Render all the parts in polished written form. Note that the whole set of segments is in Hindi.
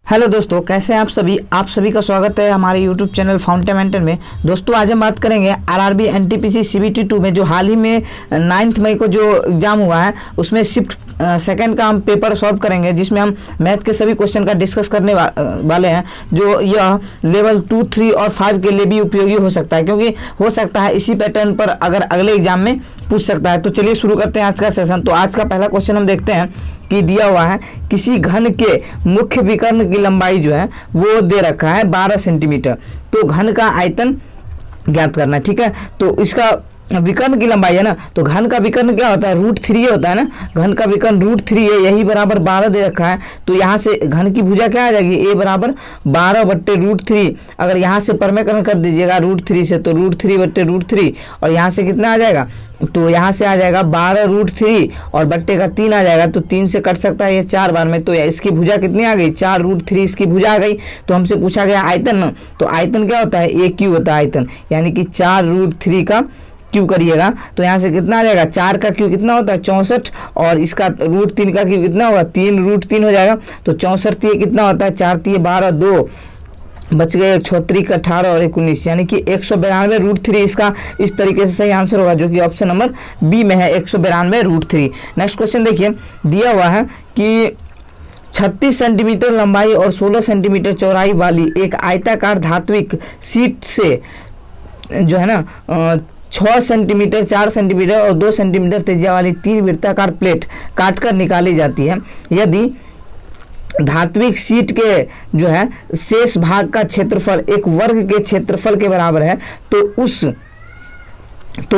हेलो दोस्तों, कैसे हैं आप सभी का स्वागत है हमारे यूट्यूब चैनल फाउंडेमेंटल में। दोस्तों आज हम बात करेंगे आरआरबी एनटीपीसी सीबीटी 2 में जो हाल ही में 9 मई को जो एग्ज़ाम हुआ है उसमें शिफ्ट सेकंड का हम पेपर सॉल्व करेंगे, जिसमें हम मैथ के सभी क्वेश्चन का डिस्कस करने वाले हैं, जो यह लेवल 2, 3 और 5 के लिए भी उपयोगी हो सकता है, क्योंकि हो सकता है इसी पैटर्न पर अगर अगले एग्जाम में पूछ सकता है। तो चलिए शुरू करते हैं आज का सेशन। तो आज का पहला क्वेश्चन हम देखते हैं कि दिया हुआ है किसी घन के मुख्य विकर्ण की लंबाई जो है वो दे रखा है 12 सेंटीमीटर। तो घन का आयतन ज्ञात करना है, ठीक है। तो इसका विकर्ण की लंबाई है ना, तो घन का विकर्ण क्या होता है, √3 होता है ना। घन का विकर्ण √3 है, यही बराबर 12 दे रखा है। तो यहाँ से घन की भुजा क्या आ जाएगी, a बराबर 12/√3। अगर यहाँ से परमेकरण कर दीजिएगा √3 से, तो √3/√3 और यहाँ से कितना आ जाएगा, तो यहाँ से आ जाएगा 12√3 और बट्टे का 3 आ जाएगा। तो 3 से कट सकता है ये 4 बार में। तो इसकी भुजा कितनी आ गई, 4√3 इसकी भुजा आ गई। तो हमसे पूछा गया आयतन ना, तो आयतन क्या होता है, a क्यू होता है आयतन, यानी कि 4√3 का क्यू करिएगा तो यहाँ से कितना आ जाएगा, 4 का क्यू कितना होता है 64 और इसका √3 का क्यू कितना होगा 3√3 हो जाएगा। तो 64 ये कितना होता है, 4 3 12 2 बच गए, 36 का 18 और 19 यानी कि 192√3 इसका इस तरीके से सही आंसर होगा, जो कि ऑप्शन नंबर बी में है 192√3। नेक्स्ट क्वेश्चन देखिए, दिया हुआ है कि 36 सेंटीमीटर लंबाई और 16 सेंटीमीटर चौड़ाई वाली एक आयताकार धात्विक शीट से जो है ना 6 सेंटीमीटर, 4 सेंटीमीटर और 2 सेंटीमीटर त्रिज्या वाली 3 वृत्ताकार प्लेट काटकर निकाली जाती है। यदि धात्विक शीट के जो है शेष भाग का क्षेत्रफल एक वर्ग के क्षेत्रफल के बराबर है, तो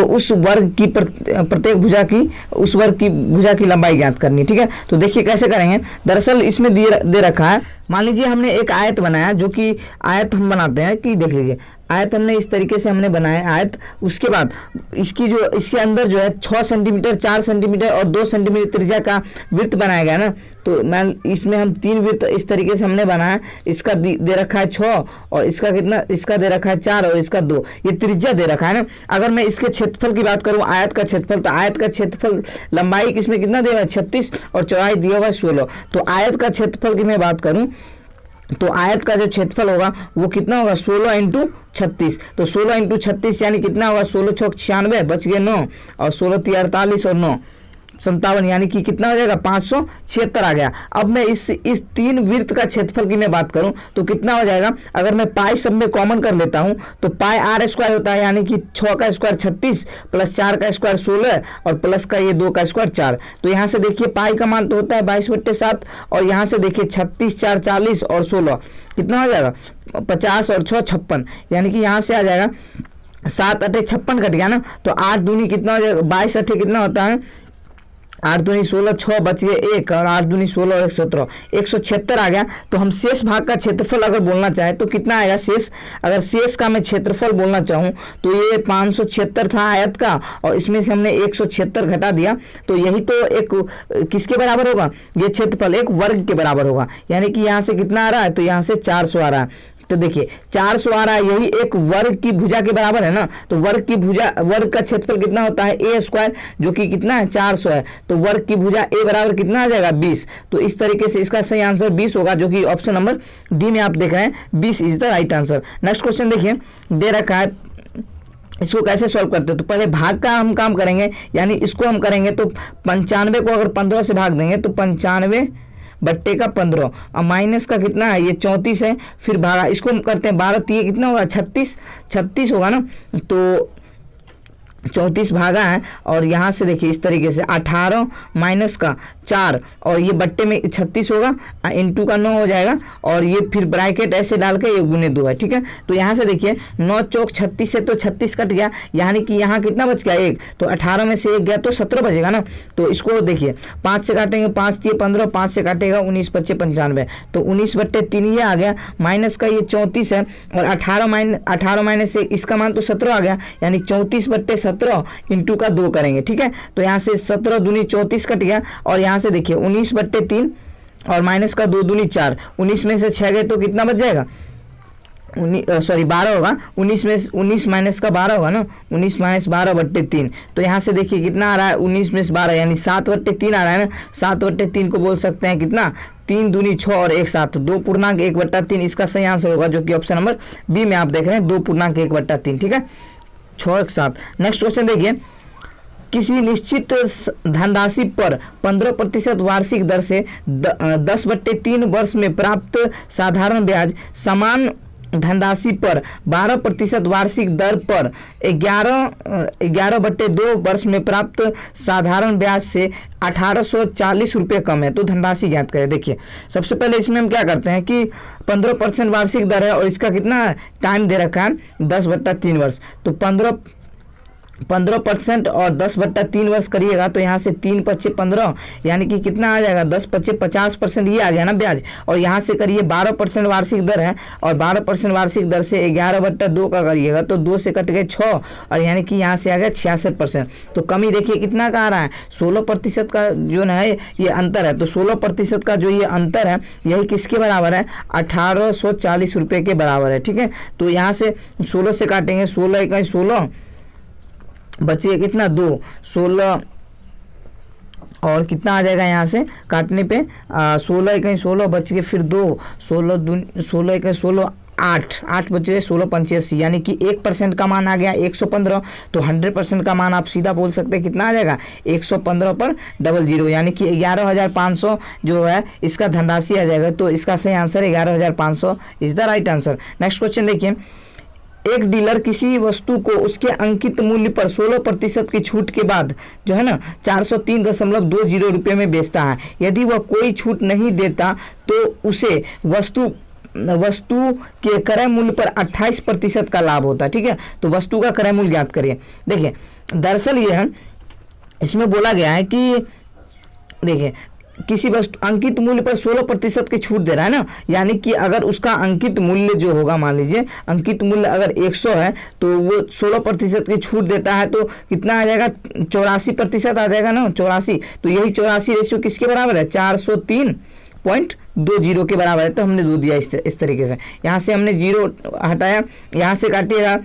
उस वर्ग की प्रत्येक भुजा की उस वर्ग की भुजा की लंबाई ज्ञात करनी है, ठीक है। तो देखिए कैसे करेंगे। दरअसल इसमें दे रखा है, मान लीजिए हमने एक आयत बनाया, जो कि आयत हम बनाते हैं कि देख लीजिए आयत हमने इस तरीके से हमने बनाया आयत। उसके बाद इसके अंदर जो है 6 सेंटीमीटर, 4 सेंटीमीटर और 2 सेंटीमीटर त्रिज्या का वृत्त बनाया गया ना। तो मैं इसमें हम 3 वृत्त इस तरीके से हमने बनाया। इसका दे रखा है 6 और इसका कितना, इसका दे रखा है 4 और इसका 2, ये त्रिज्या दे रखा है ना। अगर मैं इसके क्षेत्रफल की बात करूँ, आयत का क्षेत्रफल, तो आयत का क्षेत्रफल लंबाई इसमें कितना दिया हुआ है 36 और चौड़ाई दिया हुआ है 16। तो आयत का क्षेत्रफल की मैं बात करूँ तो आयत का जो क्षेत्रफल होगा वो कितना होगा 16 × 36। तो 16 × 36 यानी कितना होगा, 16 6 96 बच गए 9 और 16 3 48 और 9 57 यानी कि कितना हो जाएगा 576 आ गया। अब मैं इस 3 वृत्त का क्षेत्रफल की मैं बात करूं तो कितना हो जाएगा, अगर मैं पाई सब में कॉमन कर लेता हूं तो पाई r² होता है, यानी कि 6 का स्क्वायर 36 प्लस 4 का स्क्वायर 16 और प्लस का ये 2 का स्क्वायर 4। तो यहाँ से देखिए पाई का मान तो होता है 22/7 और यहाँ से देखिए 36 4 40 और 16 कितना हो जाएगा 50 और 6 56, यानी कि यहाँ से आ जाएगा 7 8 56 कट गया ना। तो 8 दूनी कितना हो जाएगा, 22 8 कितना होता है, 8 दूनी 16 6 बच गए 1 और 8 दूनी 16 और 1 17 176 आ गया। तो हम शेष भाग का क्षेत्रफल अगर बोलना चाहें तो कितना आएगा शेष, अगर शेष का मैं क्षेत्रफल बोलना चाहूँ तो ये 576 था आयत का और इसमें से हमने 176 घटा दिया। तो यही तो एक किसके बराबर होगा, ये क्षेत्रफल एक वर्ग के बराबर होगा, यानी कि यहाँ से कितना आ रहा है, तो यहाँ से 400 आ रहा है। तो देखिए 400 आ रहा है, यही एक वर्ग की भुजा के बराबर है ना। तो वर्ग की भुजा, वर्ग का क्षेत्रफल कितना होता है a², जो कि कितना है 400 है। तो वर्ग की भुजा a बराबर कितना आ जाएगा 20। तो इस तरीके से इसका सही आंसर 20 होगा, जो कि ऑप्शन नंबर डी में आप देख रहे हैं 20 is the right answer. Next question देखिए, दे रखा है इसको कैसे सॉल्व करते हैं। तो पहले भाग का हम काम करेंगे, यानी इसको हम करेंगे तो 95 को अगर 15 से भाग देंगे तो 95 बट्टे का 15 और माइनस का कितना है ये 34 है, फिर भागा इसको हम करते हैं 12 3 कितना होगा 36 होगा ना। तो 34 भागा है और यहाँ से देखिए इस तरीके से 18 माइनस का 4 और ये बट्टे में 36 होगा, इंटू का 9 हो जाएगा और ये फिर ब्रैकेट ऐसे डाल के ये गुने 2 है, ठीक है। तो यहाँ से देखिए 9 चौक 36 से तो 36 कट गया, यानी कि यहाँ कितना बच गया 1, तो 18 में से 1 गया तो 17 बचेगा ना। तो इसको देखिए 5 से काटेंगे 5 3 15, 5 से काटेगा 19 25 95, तो 19/3 ये आ गया, माइनस का ये 34 है और 18 माइनस से इसका मान तो 17 आ गया, यानी 34/17 इंटू का 2 करेंगे, ठीक है। तो यहाँ से 17 दूनी 34 कट गया और यहाँ से देखिए 19/3 और माइनस का 2 दूनी 4, 19 में से 6 गए तो कितना बच जाएगा 12 होगा, 19 में 19 माइनस का 12 होगा ना, 19 माइनस 12/3। तो यहाँ से देखिए कितना आ रहा है, 19 में से 12 यानी 7/3 आ रहा है ना। 7/3 को बोल सकते हैं कितना, 3 दूनी 6 और 1 7, 2.1/3 इसका सही आंसर होगा, जो कि ऑप्शन नंबर बी में आप देख रहे हैं 2.1/3। ठीक है, 6 1 7। नेक्स्ट क्वेश्चन देखिए, किसी निश्चित धनराशि पर 15% वार्षिक दर से 10/3 वर्ष में प्राप्त साधारण ब्याज समान धनराशि पर 12% वार्षिक दर पर 11/2 वर्ष में प्राप्त साधारण ब्याज से 1840 रुपये कम है, तो धनराशि ज्ञात करें। देखिए सबसे पहले इसमें हम क्या करते हैं कि 15% वार्षिक दर है और इसका कितना टाइम दे रखा है 10/3 वर्ष, तो 15% और 10/3 वर्ष करिएगा तो यहाँ से 3 × 5 = 15 यानी कि कितना आ जाएगा 10 × 5 = 50%, ये आ गया ना ब्याज। और यहाँ से करिए 12% वार्षिक दर है और 12% वार्षिक दर से 11/2 का करिएगा तो 2 से कट गए 6 और यानी कि यहाँ से आ गया 66%। तो कमी देखिए कितना का आ रहा है, 16% का जो है ये अंतर है। तो 16% का जो ये अंतर है यही किसके बराबर है, 1840 रुपये के बराबर है। ठीक है, तो यहाँ से 16 से काटेंगे, 16 × 16 बचिए कितना 2, 16 और कितना आ जाएगा यहाँ से काटने पे 16 × 16 बच के फिर 2, 16 × 16 8 बचे, 16 × 5 = 80 यानी कि 1% का मान आ गया 115। तो 100% का मान आप सीधा बोल सकते हैं कितना आ जाएगा 115 पर 00 यानी कि 11,500 जो है इसका धनराशि आ जाएगा। तो इसका सही answer 11,500 is the right answer. Next question देखिए, एक डीलर किसी वस्तु को उसके अंकित मूल्य पर 16% की छूट के बाद जो है ना 403.20 रुपये में बेचता है। यदि वह कोई छूट नहीं देता तो उसे वस्तु के क्रय मूल्य पर 28% का लाभ होता है। ठीक है, तो वस्तु का क्रय मूल्य ज्ञात करिए। देखिए दरअसल ये है, इसमें बोला गया है कि देखिए किसी वस्तु अंकित मूल्य पर 16% की छूट दे रहा है ना, यानी कि अगर उसका अंकित मूल्य जो होगा, मान लीजिए अंकित मूल्य अगर 100 है तो वो 16% की छूट देता है तो कितना आ जाएगा 84% आ जाएगा ना, 84। तो यही 84 रेशियो किसके बराबर है 403.20 के बराबर है। तो हमने 2 दिया इस तरीके से, यहाँ से हमने 0 हटाया, यहाँ से काटिएगा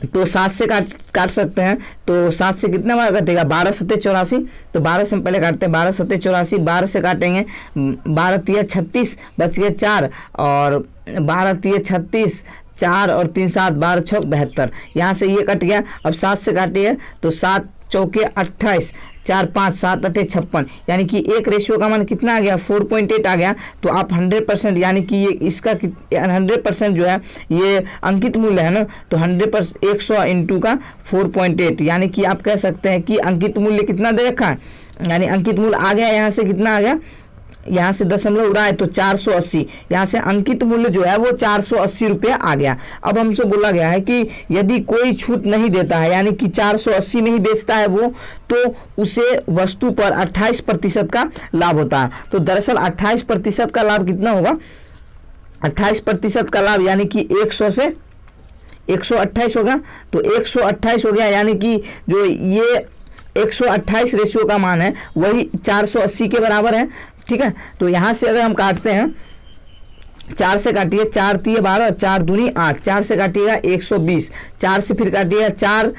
तो 7 से काट सकते हैं। तो 7 से कितना बार कटेगा 12 × 7 = 84। तो 12 से हम पहले काटते हैं, 12 × 7 = 84, 12 से काटेंगे 12 × 3 = 36 बच गए 4 और 12 × 3 = 36, 4 और 3 7, 12 6 72। यहाँ से ये कट गया। अब 7 से काटिए तो 7 चौके 28, 4 5 7 8 56 यानी कि एक रेशियो का मान कितना आ गया 4.8 आ गया। तो आप 100% यानी कि ये इसका 100% जो है ये अंकित मूल्य है ना, तो 100% 100 × का 4.8 यानी कि आप कह सकते हैं कि अंकित मूल्य कितना दे रखा है, यानी अंकित मूल्य आ गया यहाँ से कितना आ गया, यहाँ से दशमलव उड़ाए तो 480, यहाँ से अंकित मूल्य जो है वो 480 रुपये आ गया। अब हमसे बोला गया है कि यदि कोई छूट नहीं देता है यानी कि 480 में ही बेचता है वो, तो उसे वस्तु पर 28% का लाभ होता है। तो दरअसल 28% का लाभ कितना होगा, 28% का लाभ यानी कि 100 से 128 होगा। तो 128 हो गया यानी कि जो ये 128 रेशियो का मान है वही 480 के बराबर है। ठीक है, तो यहाँ से अगर हम काटते हैं 4 से काटिए, 4 × 3 = 12, 4 दूनी 8, 4 से काटिएगा 120, 4 से फिर काटिएगा 8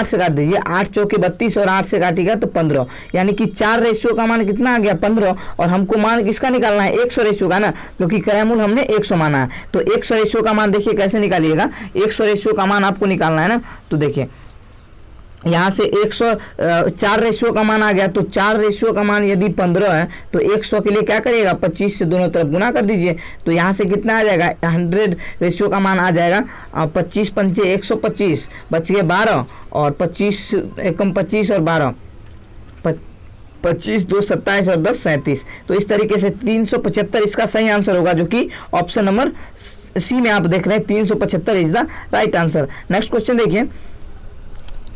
से काट दीजिए, 8 चौके 32 और 8 से काटिएगा तो 15 यानी कि 4 रेशियो का मान कितना आ गया 15। और हमको मान किसका निकालना है 100 रेशियो का ना, क्योंकि क्रय मूल्य हमने 100 माना है। तो 100 रेशियो का मान देखिए कैसे निकालिएगा, 100 रेशियो का मान आपको निकालना है ना। तो देखिए यहाँ से 104 रेशियो का मान आ गया। तो 4 रेशियो का मान यदि 15 है तो 100 के लिए क्या करिएगा 25 से दोनों तरफ गुना कर दीजिए। तो यहाँ से कितना आ जाएगा 100 रेशियो का मान आ जाएगा 25 × 5 = 125 बच गए 12 और 25 एकम 25 और 12 25 2 27 और 10 37। तो इस तरीके से 375 इसका सही आंसर होगा, जो कि ऑप्शन नंबर सी में आप देख रहे हैं 375 is the right answer. Next question देखिए,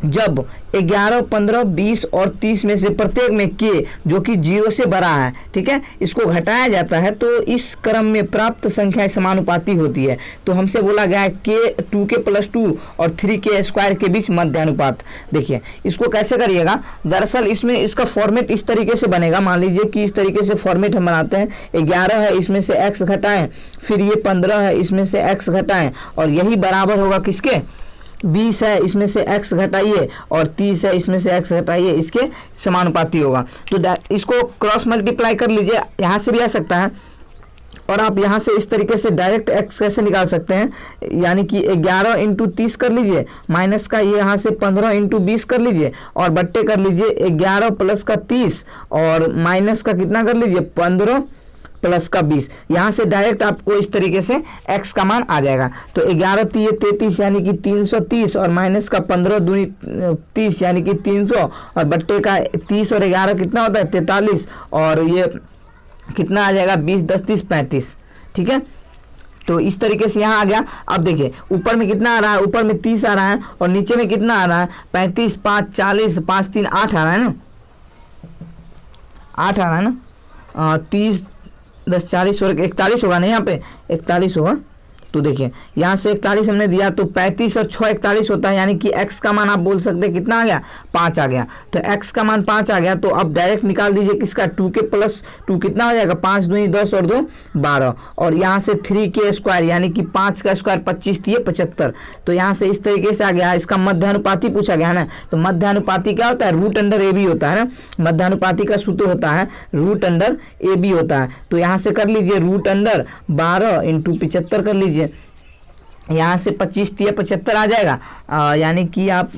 जब 11, 15, 20 और 30 में से प्रत्येक में k जो कि 0 से बड़ा है, ठीक है, इसको घटाया जाता है तो इस क्रम में प्राप्त संख्या समानुपाती होती है। तो हमसे बोला गया है k 2k + 2 और 3k² के बीच मध्यानुपात। देखिए इसको कैसे करिएगा, दरअसल इसमें इसका फॉर्मेट इस तरीके से बनेगा। मान लीजिए कि इस तरीके से फॉर्मेट हम बनाते हैं, 11 है इसमें से x घटाएं, फिर ये 15 है इसमें से x घटाएं, और यही बराबर होगा किसके, 20 है इसमें से x घटाइए और 30 है इसमें से x घटाइए, इसके समानुपाती होगा। तो इसको क्रॉस मल्टीप्लाई कर लीजिए, यहाँ से भी आ सकता है, और आप यहाँ से इस तरीके से डायरेक्ट x कैसे निकाल सकते हैं, यानी कि 11 × 30 कर लीजिए, माइनस का ये यहाँ से 15 × 20 कर लीजिए, और बट्टे कर लीजिए 11 + का 30 और माइनस का कितना कर लीजिए 15 + का 20। यहाँ से डायरेक्ट आपको इस तरीके से x का मान आ जाएगा। तो 11 × 3 = 33 यानी कि 330, और माइनस का 15 दूनी 30 यानी कि 300, और बट्टे का 30 और 11 कितना होता है 43, और ये कितना आ जाएगा 20 × 10 = 30, 35। ठीक है, तो इस तरीके से यहाँ आ गया। अब देखिए ऊपर में कितना आ रहा है, ऊपर में 30 आ रहा है और नीचे में कितना आ रहा है 35, 5 40, 5 3 8 आ रहा है ना, 8 आ रहा है ना, 30 10 40 और 41 होगा ना, यहाँ पे 41 होगा। तो देखिए यहाँ से 41 हमने दिया तो 35 और 6 41 होता है, यानी कि x का मान आप बोल सकते हैं कितना आ गया 5 आ गया। तो x का मान 5 आ गया, तो अब डायरेक्ट निकाल दीजिए किसका 2k + 2 कितना हो जाएगा 5 दूनी 10 और 2 12, और यहाँ से 3k² यानी कि 5 का स्क्वायर 25 3 75। तो यहाँ से इस तरीके से आ गया। इसका मध्यानुपाती पूछा गया ना, तो मध्यानुपाती क्या होता है √AB होता है ना, मध्यानुपाती का सूत्र होता है √AB होता है। तो यहाँ से कर लीजिए √12 × 75 कर लीजिए, यहाँ से 25 3 75 आ जाएगा, यानी कि आप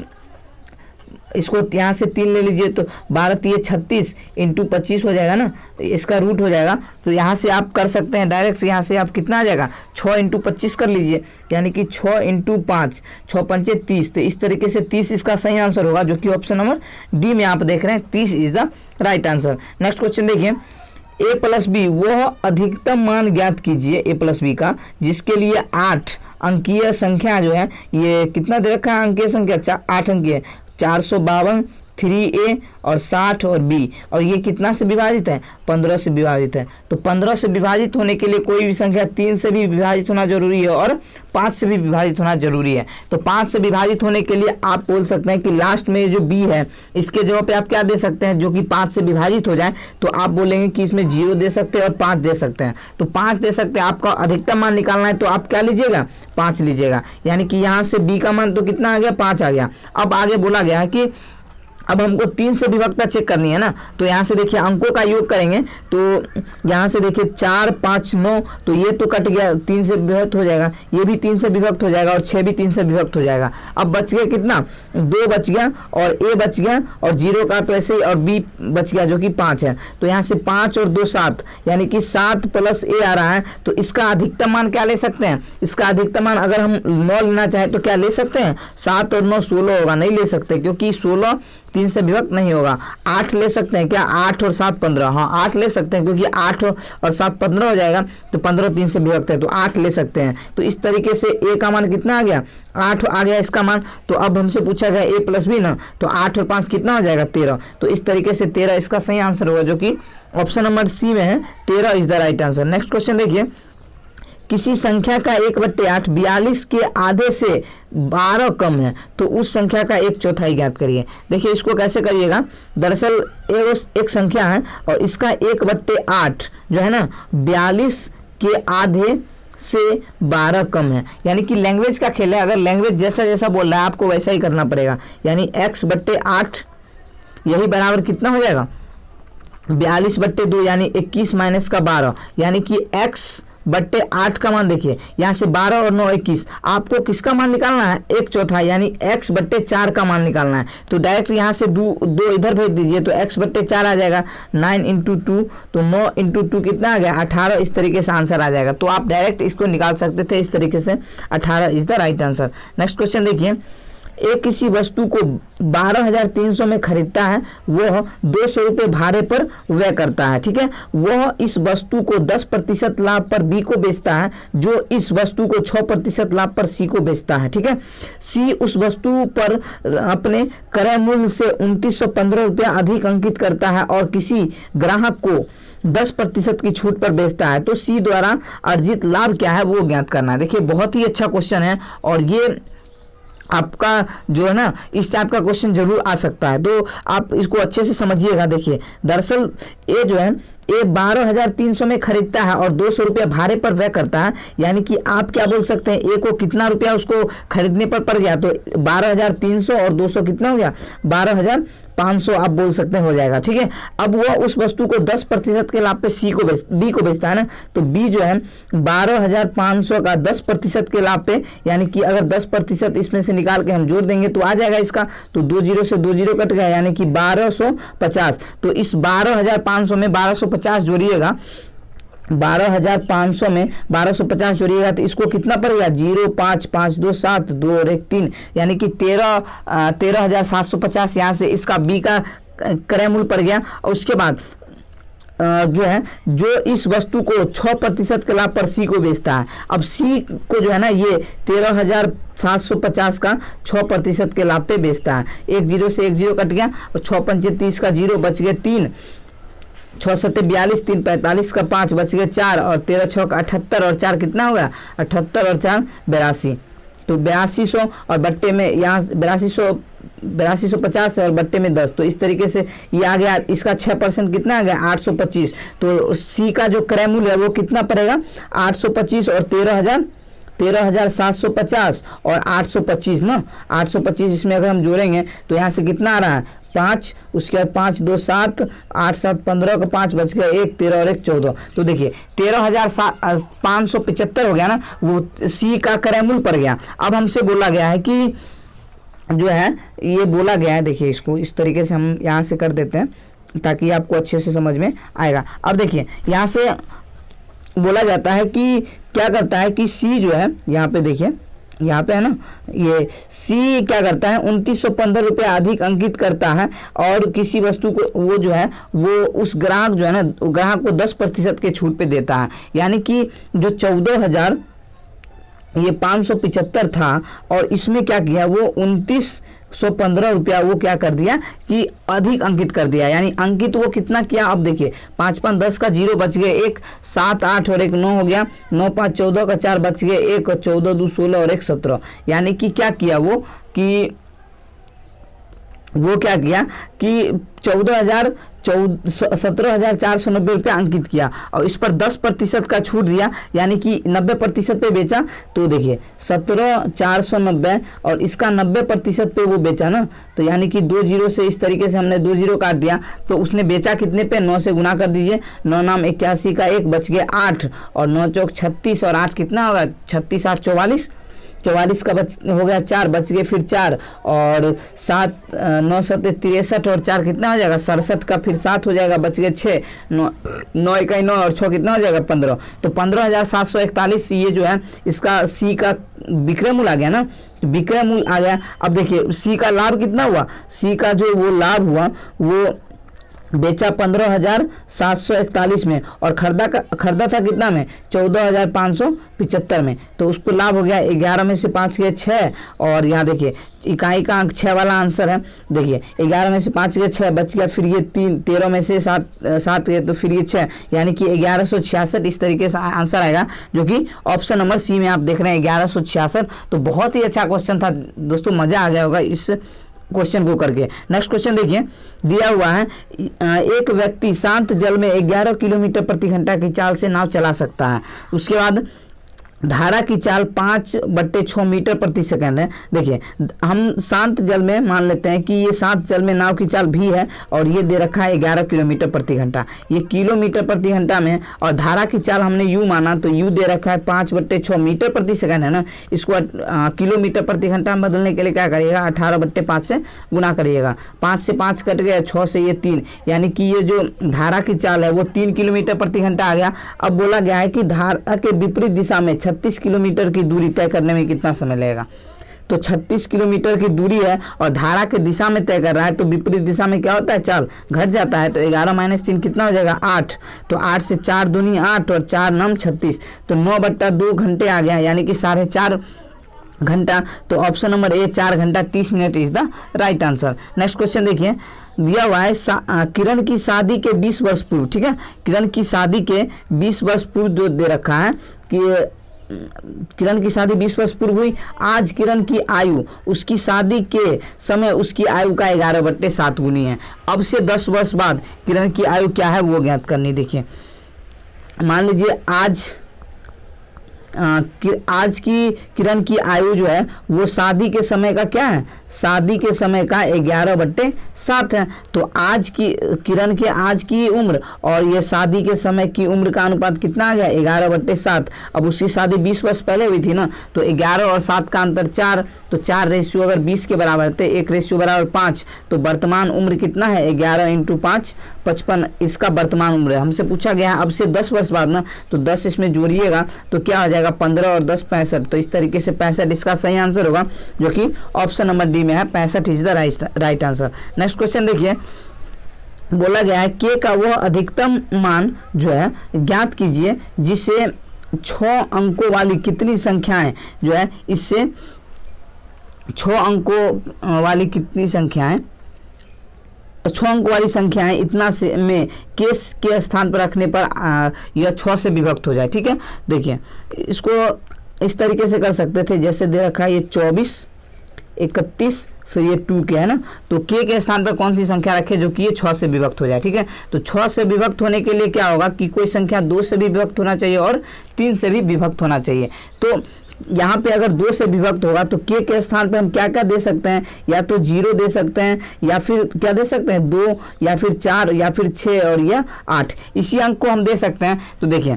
इसको यहाँ से 3 ले लीजिए तो 12 3 36 × 25 हो जाएगा ना, इसका रूट हो जाएगा। तो यहाँ से आप कर सकते हैं डायरेक्ट, यहाँ से आप कितना आ जाएगा 6 × 25 कर लीजिए, यानी कि 6 × 5 6 5 30। तो इस तरीके से 30 इसका सही आंसर होगा, जो कि ऑप्शन नंबर डी में आप देख रहे हैं 30 is the right answer. Next question देखिए, a + b वह अधिकतम मान ज्ञात कीजिए a + b का जिसके लिए 8 अंकीय संख्या जो है, ये कितना दे रखा है अंकीय संख्या 8 अंकीय 452 3a और 60 और b, और ये कितना से विभाजित है 15 से विभाजित है। तो 15 से विभाजित होने के लिए कोई भी संख्या 3 से भी विभाजित होना जरूरी है और 5 से भी विभाजित होना जरूरी है। तो 5 से विभाजित होने के लिए आप बोल सकते हैं कि लास्ट में जो b है इसके जगह पे आप क्या दे सकते हैं, जो कि 5 से विभाजित हो जाए, तो आप बोलेंगे कि इसमें 0 दे सकते हैं और 5 दे सकते हैं। तो 5 दे सकते हैं, आपका अधिकतम मान निकालना है तो आप क्या लीजिएगा 5 लीजिएगा, यानी कि यहाँ से b का मान तो कितना आ गया 5 आ गया। अब आगे बोला गया है कि अब हमको 3 से विभक्ता चेक करनी है ना, तो यहाँ से देखिए अंकों का योग करेंगे, तो यहाँ से देखिए 4 5 9, तो ये तो कट गया 3 से विभक्त हो जाएगा, ये भी 3 से विभक्त हो जाएगा और 6 भी 3 से विभक्त हो जाएगा। अब बच गया कितना 2 बच गया और a बच गया और 0 का तो ऐसे ही, और b बच गया जो कि 5 है। तो यहाँ से 5 और 2 7, यानी कि 7 + a आ रहा है। तो इसका अधिकतम मान क्या ले सकते हैं, इसका अधिकतम मान अगर हम 9 लेना चाहें तो क्या ले सकते हैं 7 और 9 16 होगा, नहीं ले सकते क्योंकि 16 3 से विभक्त नहीं होगा। 8 ले सकते हैं क्या, 8 और 7 15, हाँ 8 ले सकते हैं क्योंकि 8 और 7 15 हो जाएगा, तो 15 3 से विभक्त है तो 8 ले सकते हैं। तो इस तरीके से a का मान कितना आ गया 8 आ गया इसका मान। तो अब हमसे पूछा गया a + b ना, तो 8 और 5 कितना हो जाएगा 13। तो इस तरीके से 13 इसका सही आंसर होगा, जो कि ऑप्शन नंबर सी में है, 13 is the right answer. Next question देखिए, किसी संख्या का 1/8 42 के आधे से 12 कम है तो उस संख्या का 1/4 ज्ञात करिए। देखिए इसको कैसे करिएगा, दरअसल एक संख्या है और इसका 1/8 जो है ना 42 के आधे से 12 कम है, यानी कि लैंग्वेज का खेल है। अगर लैंग्वेज जैसा जैसा बोल रहा है आपको वैसा ही करना पड़ेगा, यानी x/8 यही बराबर कितना हो जाएगा 42/2, यानी 21 माइनस का 12, यानी कि x/8 का मान देखिए, यहाँ से 12 और 9 21, आपको किसका मान निकालना है 1/4, यानी x/4 का मान निकालना है। तो डायरेक्ट यहाँ से 2 इधर भेज दीजिए तो x/4 आ जाएगा, 9 × 2, तो 9 × 2 कितना आ गया 18। इस तरीके से आंसर आ जाएगा। तो आप डायरेक्ट इसको निकाल सकते थे इस तरीके से, 18 is the right answer. Next question देखिए, एक किसी वस्तु को 12,300 में खरीदता है, वह 200 रुपये भाड़े पर व्यय करता है, ठीक है। वह इस वस्तु को 10% लाभ पर बी को बेचता है, जो इस वस्तु को 6% लाभ पर सी को बेचता है, ठीक है। सी उस वस्तु पर अपने क्रय मूल्य से 2915 रुपया अधिक अंकित करता है और किसी ग्राहक को 10% की छूट पर बेचता है, तो सी द्वारा अर्जित लाभ क्या है वो ज्ञात करना है। देखिए बहुत ही अच्छा क्वेश्चन है और ये आपका जो है ना इस टाइप का क्वेश्चन जरूर आ सकता है, तो आप इसको अच्छे से समझिएगा। देखिए दरअसल ये जो है ये 12,300 में खरीदता है और 200 रुपया भाड़े पर व्यय करता है, यानी कि आप क्या बोल सकते हैं, ए को कितना रुपया उसको खरीदने पर पड़ गया, तो 12,300 और 200 कितना हो गया, 12,500 आप बोल सकते हैं हो जाएगा, ठीक है। अब वह उस वस्तु को 10% के लाभ पे बी को बेचता है ना, तो बी जो है 12,500 का 10% के लाभ पे, यानी कि अगर 10% इसमें से निकाल के हम जोड़ देंगे तो आ जाएगा इसका, तो 2 जीरो से 2 जीरो कट गया, यानी कि 1250। तो इस 12,500 में 1250 जोड़िएगा, 12,500 में 1250 जोड़िएगा तो इसको कितना पड़ेगा, 0 5 5 2 7 2 और 1 3, यानी कि 13,750 यहाँ से इसका बी का क्रय मूल्य पड़ गया। और उसके बाद जो है जो इस वस्तु को 6% के लाभ पर सी को बेचता है, अब सी को जो है ना ये 13,750 का 6% के लाभ पे बेचता है, 1 जीरो से 1 जीरो कट गया और 6 पंचे 30 का 0 बच गए 3, 6 सत्ते 42, 3 45 का 5 बच गए 4 और 13 6 का 78 और 4 कितना होगा 78 और 4 82, तो 8200 और बट्टे में यहाँ 8250 और बट्टे में 10, तो इस तरीके से ये आ गया। इसका 6% कितना आ गया 825, तो सी का जो क्रय मूल्य है वो कितना पड़ेगा 825 और 13,750 और 825 ना, 825 इसमें अगर हम जोड़ेंगे तो यहाँ से कितना आ रहा है 5, उसके बाद 5 2 7 8 7 15 का 5 बच गया 1 13 और 1 14, तो देखिए 13,575 हो गया ना, वो सी का क्रय मूल्य पड़ गया। अब हमसे बोला गया है कि जो है ये बोला गया है, देखिए इसको इस तरीके से हम यहाँ से कर देते हैं ताकि आपको अच्छे से समझ में आएगा। अब देखिए यहाँ से बोला जाता है कि क्या करता है कि सी जो है यहाँ पे देखिए यहाँ पे है ना, ये सी क्या करता है 2915 रुपया अधिक अंकित करता है और किसी वस्तु को वो जो है वो उस ग्राहक जो है ना ग्राहक को 10% के छूट पे देता है, यानी कि जो 14,575 था और इसमें क्या किया वो 2915 रुपया वो क्या कर दिया कि अधिक अंकित कर दिया, यानी अंकित वो कितना किया। अब देखिए 5 5 10 का 0 बच गए 1 7 8 और 1 9 हो गया, 9 5 14 का 4 बच गए 1 और 14 2 16 और 1 17, यानी कि क्या किया वो क्या किया कि 17,490 रुपया अंकित किया और इस पर 10% का छूट दिया, यानी कि 90% पे बेचा, तो देखिए 17,490 और इसका 90% पे वो बेचा ना, तो यानी कि 2 जीरो से इस तरीके से हमने 2 जीरो काट दिया, तो उसने बेचा कितने पे 9 से गुना कर दीजिए, 9 नाम 81 का 1 बच गया 8 और 9 चौक 36 और 8 कितना होगा 36 8 44, 44 का हो गया 4 बच गए फिर 4 और 7 9 7 63 और 4 कितना हो जाएगा 67 का फिर 7 हो जाएगा बच गए 6 9 इकाई 9 और 6 कितना हो जाएगा 15, तो 15,741 ये जो है इसका सी का विक्रय मूल्य आ गया ना, विक्रय मूल्य आ गया। अब देखिए सी का लाभ कितना हुआ, सी का जो वो लाभ हुआ वो बेचा 15,741 में और खरीदा था कितना में 14,575 में, तो उसको लाभ हो गया 11 में से 5 गए 6 और यहाँ देखिए इकाई का अंक 6 वाला आंसर है, देखिए 11 में से 5 गए 6 बच गया फिर ये 3 13 में से 7 गए तो फिर ये 6, यानी कि 1166 इस तरीके से आंसर आएगा, जो कि ऑप्शन नंबर सी में आप देख रहे हैं 1166। तो बहुत ही अच्छा क्वेश्चन था दोस्तों, मजा आ गया होगा इस क्वेश्चन को करके। नेक्स्ट क्वेश्चन देखिए दिया हुआ है एक व्यक्ति शांत जल में 11 किलोमीटर प्रति घंटा की चाल से नाव चला सकता है, उसके बाद धारा की चाल 5/6 मीटर प्रति सेकंड है। देखिए हम शांत जल में मान लेते हैं कि ये शांत जल में नाव की चाल भी है और ये दे रखा है 11 किलोमीटर प्रति घंटा, ये किलोमीटर प्रति घंटा में, और धारा की चाल हमने यू माना तो यू दे रखा है 5/6 मीटर प्रति सेकंड है ना, इसको किलोमीटर प्रति घंटा में बदलने के लिए क्या करिएगा 18/5 से गुना करिएगा, 5 से 5 कट गया 6 से ये 3, यानी कि ये जो धारा की चाल है वो 3 किलोमीटर प्रति घंटा आ गया। अब बोला गया है कि धारा के विपरीत दिशा में 36 किलोमीटर की दूरी तय करने में कितना समय लगेगा, तो 36 किलोमीटर की दूरी है और धारा के दिशा में तय कर रहा है, तो विपरीत दिशा में क्या होता है, चाल घट जाता है। तो 11 - 3 कितना हो जाएगा, 8। तो 8 से 4 दूनी 8 और 4 9 36, तो 9/2 घंटे आ गया, यानी कि 4.5 घंटा। तो ऑप्शन नंबर ए 4 घंटा 30 minute is the right answer. Next question देखिए, दिया हुआ है किरण की शादी के 20 वर्ष पूर्व, ठीक है, किरण की शादी के 20 वर्ष पूर्व जो दे रखा है कि किरण की शादी 20 वर्ष पूर्व हुई। आज किरण की आयु उसकी शादी के समय उसकी आयु का 11/7 गुनी है। अब से 10 वर्ष बाद किरण की आयु क्या है वो ज्ञात करनी। देखिए मान लीजिए आज की किरण की आयु जो है वो शादी के समय का क्या है, शादी के समय का 11/7 है। तो आज की किरण के आज की उम्र और ये शादी के समय की उम्र का अनुपात कितना आ गया, 11/7। अब उसकी शादी 20 वर्ष पहले हुई थी ना, तो 11 और 7 का अंतर 4, तो 4 रेशियो अगर 20 के बराबर है तो 1 रेशियो बराबर 5। तो वर्तमान उम्र कितना है, 11 × 5 55, इसका वर्तमान उम्र है। हमसे पूछा गया अब से 10 वर्ष बाद ना, तो 10 इसमें जोड़िएगा तो क्या हो जाएगा, 15 और 10 65। तो इस तरीके से 65 इसका सही आंसर होगा, जो कि ऑप्शन नंबर डी में है, 65 is the right answer. Next question देखिए, बोला गया है के का वह अधिकतम मान जो है ज्ञात कीजिए जिसे 6 अंकों वाली कितनी संख्याएं जो है, इससे 6 अंकों वाली कितनी संख्याएं, 6 अंक वाली संख्याएं इतना से में केस के स्थान पर रखने पर यह 6 से विभक्त हो जाए। ठीक है, देखिए इसको इस तरीके से कर सकते थे, जैसे दे रखा है ये 24 31 फिर ये 2 के है ना, तो के स्थान पर कौन सी संख्या रखे जो कि ये 6 से विभक्त हो जाए। ठीक है, तो 6 से विभक्त होने के लिए क्या होगा कि कोई संख्या 2 से भी विभक्त होना चाहिए और 3 से भी विभक्त होना चाहिए। तो यहाँ पे अगर 2 से विभक्त होगा तो के स्थान पे हम क्या क्या दे सकते हैं, या तो 0 दे सकते हैं, या फिर क्या दे सकते हैं 2, या फिर 4, या फिर 6 और या 8, इसी अंक को हम दे सकते हैं। तो देखिए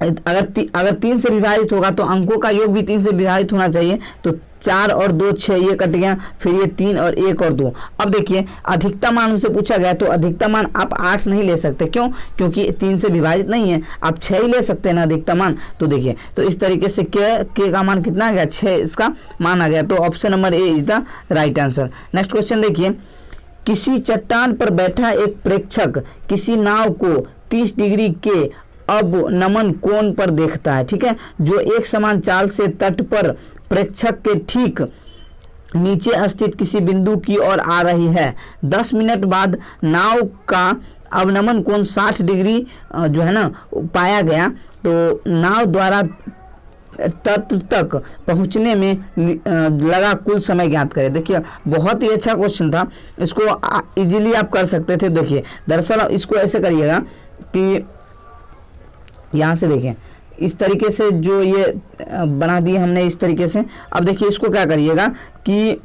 अगर 3 से विभाजित होगा तो अंकों का योग भी 3 से विभाजित होना चाहिए। तो 4 और 2 6, ये कट गया, फिर ये 3 और 1 और 2। अब देखिए अधिकतम मान हमसे पूछा गया, तो अधिकतम मान आप 8 नहीं ले सकते, क्यों, क्योंकि 3 से विभाजित नहीं है, आप 6 ही ले सकते हैं ना अधिकतम मान। तो देखिए तो इस तरीके से के का मान कितना आ गया, 6 इसका मान आ गया। तो option number A is the right answer. Next question देखिए, किसी चट्टान पर बैठा एक प्रेक्षक किसी नाव को 30 डिग्री के अब नमन कोण पर देखता है। ठीक है, जो एक समान चाल से तट पर प्रेक्षक के ठीक नीचे स्थित किसी बिंदु की ओर आ रही है। 10 मिनट बाद नाव का अवनमन कोण 60 डिग्री जो है ना पाया गया। तो नाव द्वारा तट तक पहुंचने में लगा कुल समय ज्ञात करें। देखिए बहुत ही अच्छा क्वेश्चन था, इसको इजीली आप कर सकते थे। देखिए दरअसल इसको ऐसे करिएगा कि यहाँ से देखें इस तरीके से जो ये बना दिए हमने इस तरीके से। अब देखिए इसको क्या करिएगा कि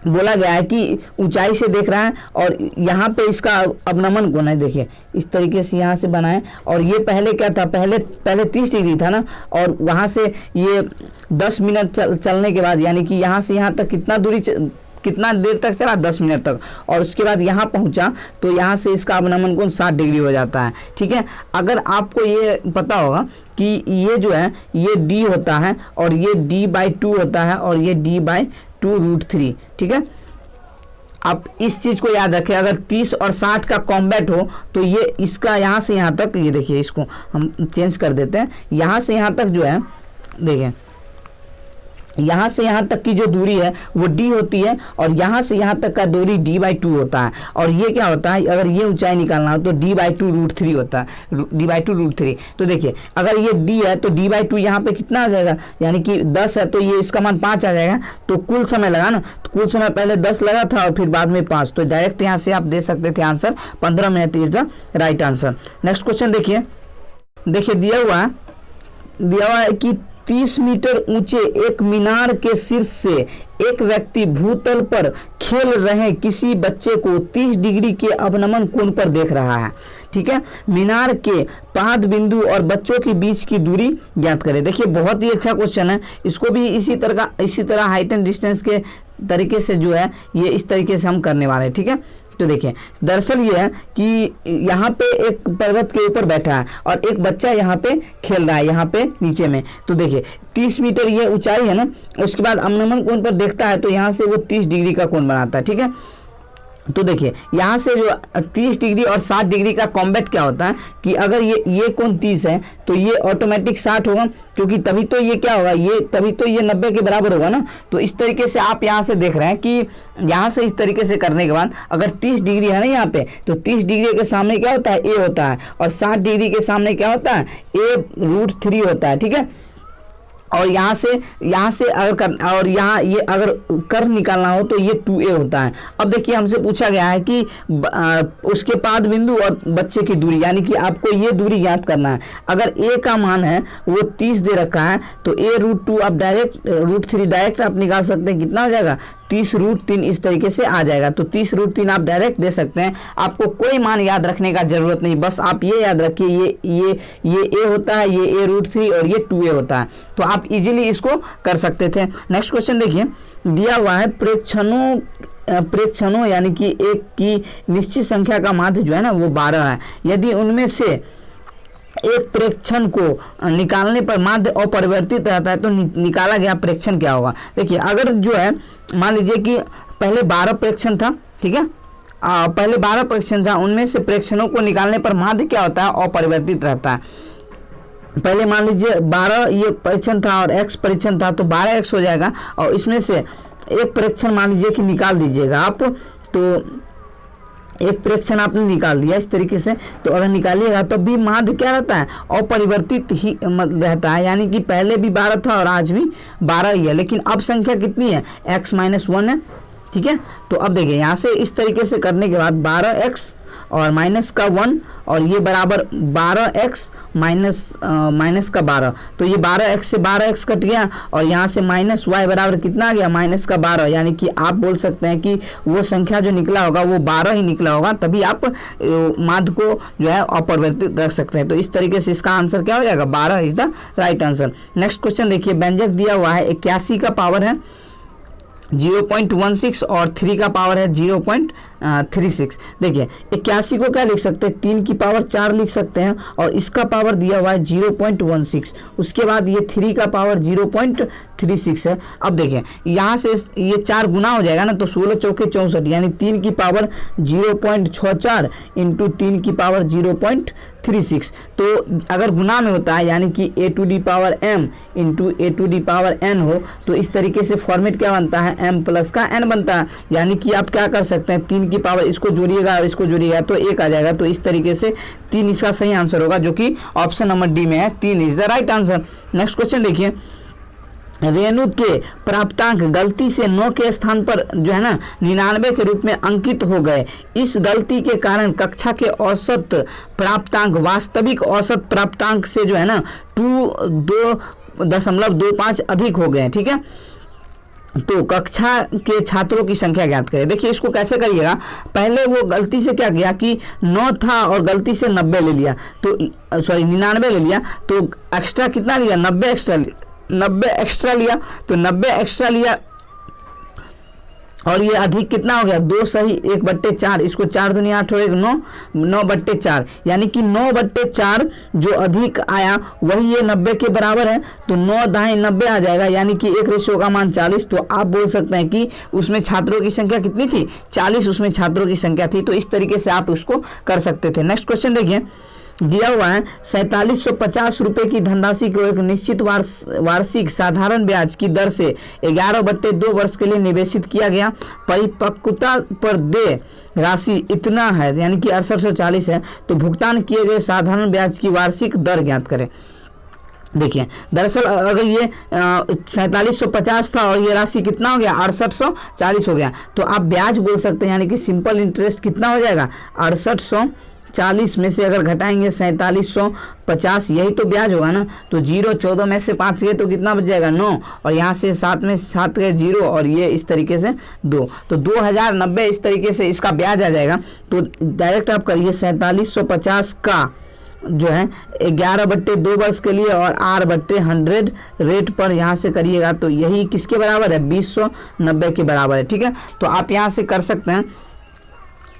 बोला गया है कि ऊंचाई से देख रहा है और यहाँ पे इसका अवनमन कोण है, देखिए इस तरीके से यहाँ से बनाए। और ये पहले क्या था, पहले 30 डिग्री था ना, और वहाँ से ये 10 मिनट चलने के बाद यानी कि यहाँ से यहाँ तक कितना देर तक चला, 10 मिनट तक, और उसके बाद यहाँ पहुँचा तो यहाँ से इसका अवनमन कोण 60 डिग्री हो जाता है। ठीक है, अगर आपको ये पता होगा कि ये जो है ये d होता है और ये d/2 होता है और ये d/2√3। ठीक है, आप इस चीज़ को याद रखें, अगर 30 और 60 का कॉम्बैट हो तो ये इसका यहाँ से यहाँ तक, ये देखिए इसको हम चेंज कर देते हैं, यहाँ से यहाँ तक जो है देखिए यहाँ से यहाँ तक की जो दूरी है वो d होती है और यहाँ से यहाँ तक का दूरी d/2 होता है। और ये क्या होता है, अगर ये ऊंचाई निकालना हो तो d/2√3 होता है, d/2√3। तो देखिए अगर ये d है तो d/2 यहाँ पे कितना आ जाएगा, यानी कि 10 है तो ये इसका मान 5 आ जाएगा। तो कुल समय लगा ना, तो कुल समय पहले 10 लगा था और फिर बाद में 5, तो डायरेक्ट यहाँ से आप दे सकते थे answer 15 minute is the right answer. Next question देखिए दिया हुआ है कि 30 मीटर ऊंचे एक मीनार के शीर्ष से एक व्यक्ति भूतल पर खेल रहे किसी बच्चे को 30 डिग्री के अवनमन कोण पर देख रहा है। ठीक है, मीनार के पाद बिंदु और बच्चों के बीच की दूरी ज्ञात करें। देखिए बहुत ही अच्छा क्वेश्चन है, इसको भी इसी तरह हाइट एंड डिस्टेंस के तरीके से जो है ये इस तरीके से हम करने वाले हैं। ठीक है, तो देखिए दरअसल ये है कि यहाँ पे एक पर्वत के ऊपर बैठा है और एक बच्चा यहाँ पे खेल रहा है, यहाँ पे नीचे में। तो देखिए 30 मीटर ये ऊंचाई है ना, उसके बाद अवनमन कोण पर देखता है तो यहाँ से वो 30 डिग्री का कोण बनाता है, ठीक है। तो देखिए यहाँ से जो 30 डिग्री और 60 डिग्री का कॉम्बैट क्या होता है कि अगर ये कोण 30 है तो ये ऑटोमेटिक 60 होगा, क्योंकि तभी तो ये क्या होगा, तभी तो ये 90 के बराबर होगा ना। तो इस तरीके से आप यहाँ से देख रहे हैं कि यहाँ से इस तरीके से करने के बाद अगर 30 डिग्री है ना यहाँ पे, तो 30 डिग्री के सामने क्या होता है, ए होता है, और 60 डिग्री के सामने क्या होता है, a√3 होता है, ठीक है। और यहाँ से अगर और यहाँ ये अगर कर्व निकालना हो तो ये 2a होता है। अब देखिए हमसे पूछा गया है कि उसके पाद बिंदु और बच्चे की दूरी, यानी कि आपको ये दूरी ज्ञात करना है। अगर a का मान है वो 30 दे रखा है तो a√2 आप डायरेक्ट √3 डायरेक्ट आप निकाल सकते हैं, कितना हो जाएगा 30√3 इस तरीके से आ जाएगा। तो 30√3 आप डायरेक्ट दे सकते हैं, आपको कोई मान याद रखने का जरूरत नहीं, बस आप ये याद रखिए ये a होता है, ये a√3 और ये 2a होता है। तो आप इजीली इसको कर सकते थे। नेक्स्ट क्वेश्चन देखिए, दिया हुआ है प्रेक्षणों यानी कि एक की निश्चित संख्या का माध्य जो है ना वो 12 है। यदि उनमें से एक प्रेक्षण को निकालने पर माध्य अपरिवर्तित रहता है तो निकाला गया प्रेक्षण क्या होगा। देखिए अगर जो है मान लीजिए कि पहले 12 प्रेक्षण था, ठीक है, पहले 12 प्रेक्षण था, उनमें से प्रेक्षणों को निकालने पर माध्य क्या होता है, अपरिवर्तित रहता है। पहले मान लीजिए 12 ये परीक्षण था और x परीक्षण था तो 12x हो जाएगा, और इसमें से एक परीक्षण मान लीजिए कि निकाल दीजिएगा आप, तो एक प्रेक्षण आपने निकाल दिया इस तरीके से, तो अगर निकालिएगा तो भी माध्य क्या रहता है, अपरिवर्तित ही रहता है, यानी कि पहले भी 12 था और आज भी 12 ही है, लेकिन अब संख्या कितनी है, x-1 है, ठीक है। तो अब देखिए यहाँ से इस तरीके से करने के बाद 12x और माइनस का 1 और ये बराबर 12x माइनस का 12, तो ये 12x से 12x कट गया और यहाँ से माइनस y बराबर कितना आ गया, माइनस का 12, यानी कि आप बोल सकते हैं कि वो संख्या जो निकला होगा वो 12 ही निकला होगा, तभी आप माध्य को जो है अपरिवर्तित रख सकते हैं। तो इस तरीके से इसका आंसर क्या हो जाएगा, 12 is the right answer. Next question देखिए, व्यंजक दिया हुआ है 81 का पावर है 0.16 और 3 का पावर है 0.36। देखिए 81 को क्या लिख सकते हैं, 3 की पावर 4 लिख सकते हैं, और इसका पावर दिया हुआ है 0.16, उसके बाद ये 3 का पावर 0.36 है। अब देखिए यहाँ से ये 4 गुना हो जाएगा ना, तो 16 चौके 64, यानी 3 की पावर 0.64 इंटू 3 की पावर 0.36। तो अगर गुना में होता है यानी कि a⁴m इंटू a⁴n हो, तो इस तरीके से फॉर्मेट क्या बनता है, m प्लस का n बनता है, यानी कि आप क्या कर सकते हैं, 3 की पावर इसको जोड़िएगा और इसको जोड़िएगा तो 1 आ जाएगा। तो इस तरीके से 3 इसका सही आंसर होगा, जो कि ऑप्शन नंबर डी में है, 3 is the right answer. Next question देखिए, रेणु के प्राप्तांक गलती से 9 के स्थान पर जो है ना 99 के रूप में अंकित हो गए। इस गलती के कारण कक्षा के औसत प्राप्तांक वास्तविक औसत प्राप्तांक से जो है ना 2.25 अधिक हो गए, ठीक है। तो कक्षा के छात्रों की संख्या ज्ञात करें। देखिए इसको कैसे करिएगा, पहले वो गलती से क्या किया कि 9 था और गलती से 90 ले लिया, तो 99 ले लिया, तो एक्स्ट्रा कितना लिया, 90 एक्स्ट्रा लिया, तो 90 एक्स्ट्रा लिया और ये अधिक कितना हो गया, 2 सही 1/4, इसको 4 दूनी 8 हो 1 9/4, यानी कि 9/4 जो अधिक आया वही ये 90 के बराबर है, तो 9 दाएं 90 आ जाएगा, यानी कि एक रेशियो का मान 40। तो आप बोल सकते हैं कि उसमें छात्रों की संख्या कितनी थी, 40 उसमें छात्रों की संख्या थी। तो इस तरीके से आप उसको कर सकते थे। नेक्स्ट क्वेश्चन देखिए, दिया हुआ है 4750 रुपये की धनराशि को एक निश्चित वार्षिक साधारण ब्याज की दर से 11/2 वर्ष के लिए निवेशित किया गया। परिपक्वता पर देय राशि इतना है, यानी कि 6840 है, तो भुगतान किए गए साधारण ब्याज की वार्षिक दर ज्ञात करें। देखिए दरअसल अगर ये 4750 था और ये राशि कितना हो गया, 6840 हो गया, तो आप ब्याज बोल सकते हैं, यानी कि सिंपल इंटरेस्ट कितना हो जाएगा, 6840 में से अगर घटाएंगे 4750, यही तो ब्याज होगा ना। तो 0 14 में से 5 गए तो कितना बच जाएगा, 9, और यहाँ से 7 में 7 गए 0, और ये इस तरीके से 2, तो 2090 इस तरीके से इसका ब्याज आ जाएगा। तो डायरेक्ट आप करिए 4750 का जो है 11/2 वर्ष के लिए और r/100 रेट पर यहाँ से करिएगा, तो यही किसके बराबर है, 2090 के बराबर है, ठीक है। तो आप यहाँ से कर सकते हैं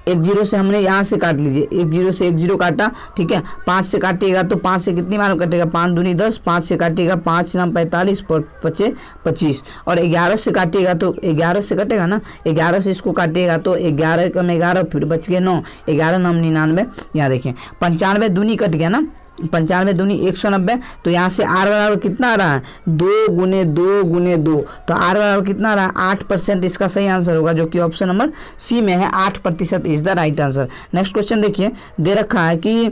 एक जीरो से हमने यहाँ से काट लीजिए, एक जीरो से एक जीरो काटा, ठीक है। 5 से काटिएगा तो 5 से कितनी बार कटेगा, 5 दूनी 10, 5 से काटिएगा 5 नाम 45 पर 25, और 11 से काटिएगा तो 11 से कटेगा ना, 11 से इसको काटिएगा तो 11 कम 11 फिर बच गए 9, 11 नाम 99। यहाँ देखिए 95 दूनी कट गया ना, 95 दूनी 190, तो यहाँ से आर बराबर कितना आ रहा है, 2 गुने 2 गुने 2, तो आर बराबर कितना आ रहा है 8%। इसका सही आंसर होगा जो कि ऑप्शन नंबर सी में है, 8% is the right answer. Next question देखिए, दे रखा है कि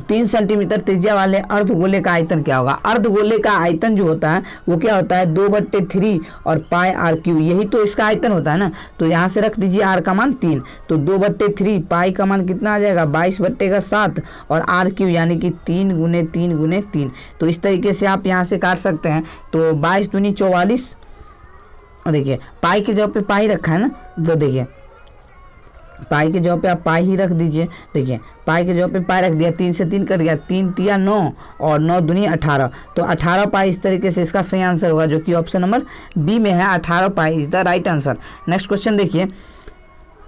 3 सेंटीमीटर त्रिज्या वाले अर्धगोले का आयतन क्या होगा। अर्धगोले का आयतन जो होता है वो क्या होता है, 2/3 और पाई आर क्यू, यही तो इसका आयतन होता है ना। तो यहाँ से रख दीजिए आर का मान 3, तो 2/3, पाई का मान कितना आ जाएगा 22/7, और आर क्यू यानी कि 3 गुने 3 गुने 3। तो इस तरीके से आप यहाँ से काट सकते हैं। तो 22 दूनी 44, देखिए पाई के जगह पे पाई रखा है ना, तो देखिए पाई के जगह पे आप पाई ही रख दीजिए। देखिए पाई के जगह पे पाई रख दिया, 3 से 3 कट गया, 3 तिया 9 और 9 दूनी 18, तो 18 पाई। इस तरीके से इसका सही आंसर होगा जो कि ऑप्शन नंबर बी में है, 18 pi is the right answer. Next question देखिए,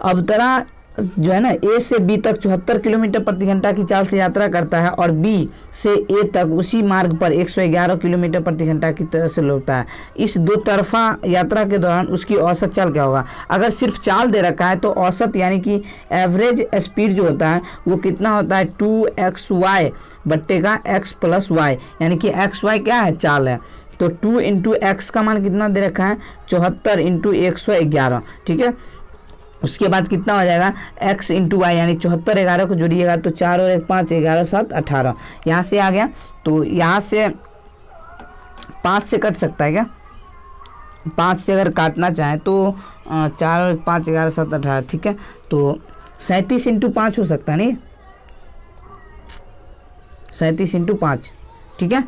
अवतरा जो है ना ए से बी तक 74 किलोमीटर प्रति घंटा की चाल से यात्रा करता है और बी से ए तक उसी मार्ग पर 111 किलोमीटर प्रति घंटा की तरह से लौटता है। इस दो तरफा यात्रा के दौरान उसकी औसत चाल क्या होगा। अगर सिर्फ चाल दे रखा है तो औसत यानी कि एवरेज स्पीड जो होता है वो कितना होता है 2xy बट्टे का x + y, यानी कि xy क्या है, चाल है। तो 2 × x का मान कितना दे रखा है 74 × 111, ठीक है। उसके बाद कितना हो जाएगा x × y, यानी 74 11 को जोड़िएगा तो 4 और 1 5, 11 7 18, यहाँ से आ गया। तो यहाँ से 5 से कट सकता है क्या, 5 से अगर काटना चाहें तो 4 और 1 5, 11 7 18, ठीक है। तो 37 × 5 हो सकता है नहीं, 37 × 5, ठीक है,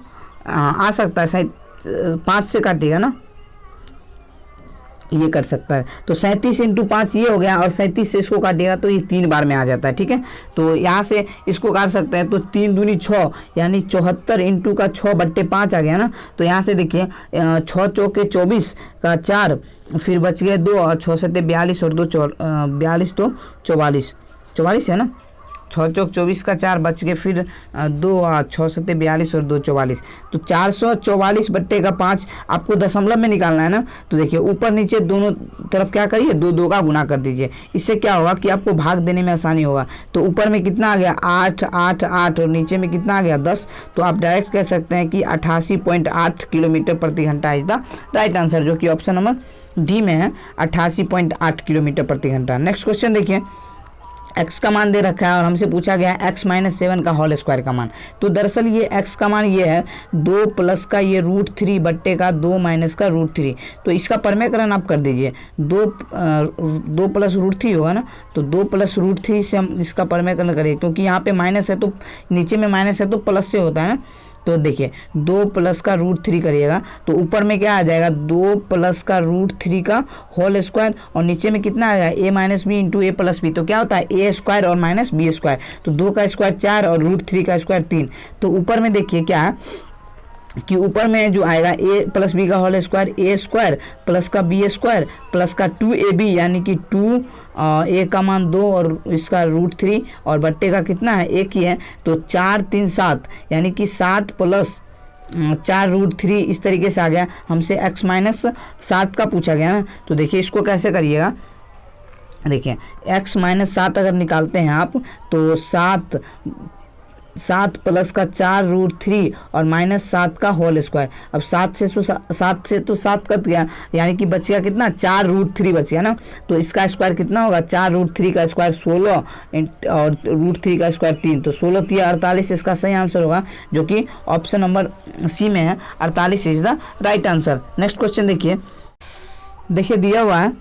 आ सकता है। 5 से काटिएगा ना, ये कर सकता है। तो 37 × 5 ये हो गया, और 37 से इसको काटिएगा तो ये 3 बार में आ जाता है, ठीक है। तो यहाँ से इसको काट सकते हैं, तो 3 दूनी 6, यानी 74 × 6/5 आ गया ना। तो यहाँ से देखिए 6 चौके 24 का 4, फिर बच गए 2, और 6 7 42 और 2 42 तो 44, 44 है ना, 6 चौक 24 का 4 बच गए, फिर 2 6 7 42 और 2 44, तो 444/5 आपको दशमलव में निकालना है ना। तो देखिए ऊपर नीचे दोनों तरफ क्या करिए, 2 2 का गुना कर दीजिए। इससे क्या होगा कि आपको भाग देने में आसानी होगा। तो ऊपर में कितना आ गया 8 8 8 और नीचे में कितना आ गया 10, तो आप डायरेक्ट कह सकते हैं कि 88.8 किलोमीटर प्रति घंटा इज द राइट आंसर, जो कि ऑप्शन नंबर डी में है, 88.8 किलोमीटर प्रति घंटा। नेक्स्ट क्वेश्चन देखिए, x का मान दे रखा है और हमसे पूछा गया है x - 7 का होल स्क्वायर का मान। तो दरअसल ये x का मान ये है 2 प्लस का ये √3 बट्टे का 2 माइनस का √3। तो इसका परमेकरण आप कर दीजिए, 2 + √3 होगा ना, तो 2 + √3 से हम इसका परमेकरण करें, क्योंकि यहाँ पे माइनस है तो नीचे में माइनस है तो प्लस से होता है ना। तो देखिए 2 प्लस का √3 करिएगा तो ऊपर में क्या आ जाएगा 2 प्लस का √3 का होल स्क्वायर, और नीचे में कितना आएगा a - b × a + b। तो क्या होता है a² और -b², तो 2 का स्क्वायर 4 और √3 का स्क्वायर 3। तो ऊपर में देखिए क्या है कि ऊपर में जो आएगा a + b का होल स्क्वायर, a² प्लस का b² प्लस का 2ab, यानी कि 2 a का मान 2 और इसका √3 और बट्टे का कितना है 1 ही है, तो 4 3 7, यानी कि 7 + 4 √3 इस तरीके से आ गया। हमसे x - 7 का पूछा गया ना। तो देखिए इसको कैसे करिएगा, देखिए x - 7 अगर निकालते हैं आप तो 7 प्लस का 4 √3 और -7 का होल स्क्वायर। अब 7 से तो 7 कट गया, यानी कि बच गया कितना 4 √3 बच गया ना। तो इसका स्क्वायर कितना होगा 4 √3 का स्क्वायर 16 और √3 का स्क्वायर 3, तो 16 × 3 48 इसका सही आंसर होगा, जो कि ऑप्शन नंबर सी में है, 48 is the right answer. Next question देखिए दिया हुआ है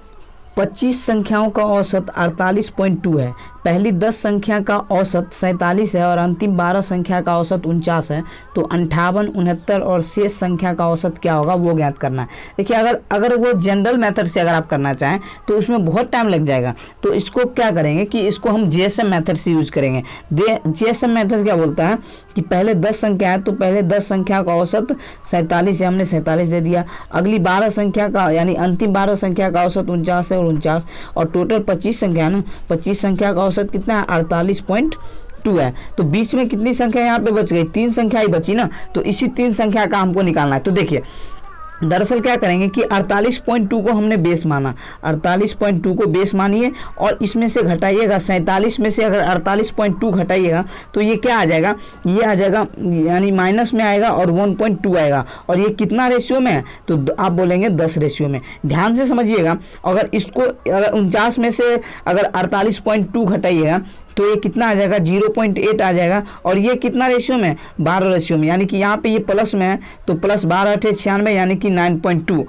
25 संख्याओं का औसत 48.2 है, पहली 10 संख्या का औसत 47 है और अंतिम 12 संख्या का औसत 49 है, तो 58, 69 और शेष संख्या का औसत क्या होगा वो ज्ञात करना है। देखिए अगर वो जनरल मेथड से अगर आप करना चाहें तो उसमें बहुत टाइम लग जाएगा, तो इसको क्या करेंगे कि इसको हम जीएसएम मेथड से यूज करेंगे। जीएसएम मेथड क्या बोलता है कि पहले 10 संख्या है तो पहले 10 संख्या का औसत 47 है, हमने 47 दे दिया। अगली 12 संख्या का यानी अंतिम 12 संख्या का औसत 49 है और 49, और टोटल 25 संख्या है ना, 25 संख्या का औसत कितना है 48.2 है। तो बीच में कितनी संख्या यहाँ पे बच गई, 3 संख्या ही बची ना, तो इसी 3 संख्या का हमको निकालना है। तो देखिए दरअसल क्या करेंगे कि 48.2 को हमने बेस माना, 48.2 को बेस मानिए और इसमें से घटाइएगा 47 में से अगर 48.2 घटाइएगा तो ये क्या आ जाएगा, ये आ जाएगा यानी माइनस में आएगा और 1.2 आएगा। और ये कितना रेशियो में है, तो आप बोलेंगे 10 रेशियो में। ध्यान से समझिएगा, अगर इसको अगर 49 में से अगर 48.2 घटाइएगा तो ये कितना आ जाएगा 0.8 आ जाएगा। और ये कितना रेशियो में, 12 रेशियो में, यानी कि यहाँ पे ये प्लस में है तो प्लस 12 × 96 यानी कि 9.2।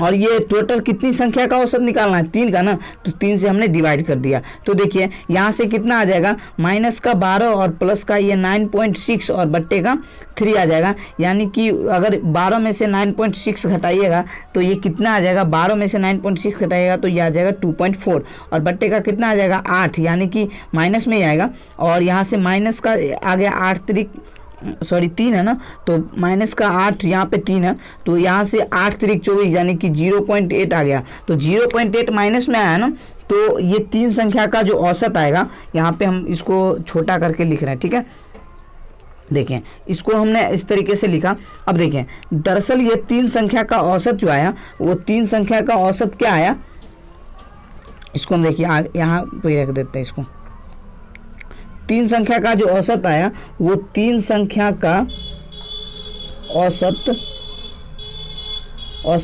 और ये टोटल कितनी संख्या का औसत निकालना है, 3 का ना, तो 3 से हमने डिवाइड कर दिया। तो देखिए यहाँ से कितना आ जाएगा, माइनस का 12 और प्लस का ये 9.6 और बट्टे का 3 आ जाएगा। यानी कि अगर 12 में से 9.6 घटाइएगा तो ये कितना आ जाएगा, 12 में से 9.6 घटाइएगा तो ये आ जाएगा 2.4 और बट्टे का कितना आ जाएगा 8, यानी कि माइनस में ही आएगा। और यहाँ से माइनस का आ गया 3 है ना, तो माइनस का 8 यहाँ पे 3 है, तो यहाँ से 8 × 3 = 24 यानी कि 0.8 आ गया। तो 0.8 माइनस में आया ना, तो ये 3 संख्या का जो औसत आएगा, यहाँ पे हम इसको छोटा करके लिख रहे हैं, ठीक है। देखें इसको हमने इस तरीके से लिखा। अब देखें दरअसल ये 3 संख्या का औसत जो आया, वो 3 संख्या का औसत क्या आया, इसको हम देखिए यहाँ पे रख देते हैं इसको। 3 संख्या का जो औसत आया वो 3 संख्या का औसत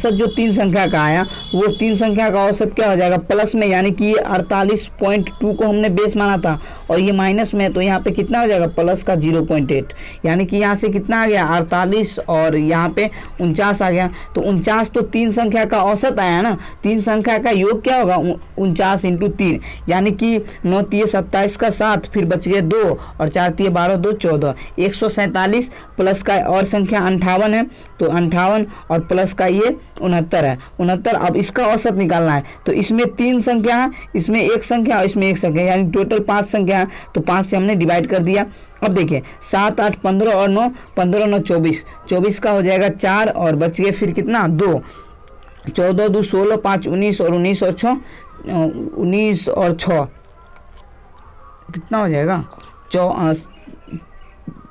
जो 3 संख्या का आया वो 3 संख्या का औसत क्या हो जाएगा, प्लस में, यानी कि ये 48.2 को हमने बेस माना था और ये माइनस में, तो यहाँ पे कितना हो जाएगा प्लस का 0.8, यानी कि यहाँ से कितना आ गया 48 और यहाँ पे 49 आ गया। तो 49 तो 3 संख्या का औसत आया ना, 3 संख्या का योग क्या होगा 49 × 3, यानी कि 9 × 3 = 27 का 7, फिर बच गए 2 और 4 × 3 = 12, 2 = 14, 147 प्लस का और संख्या 58 है, तो 58 और प्लस का ये 69 है, 69। अब इसका औसत निकालना है, तो इसमें 3 संख्या है, इसमें 1 संख्या और इसमें 1 संख्या, यानी टोटल 5 संख्या है, तो 5 से हमने डिवाइड कर दिया। अब देखिए 7, 8, 15 और 9, 15, 9, 24, 24 का हो जाएगा 4 और बच गए फिर कितना 2, 14, 2, 16, 5, 19 और 19 और 6, 19 और 6 कितना हो जाएगा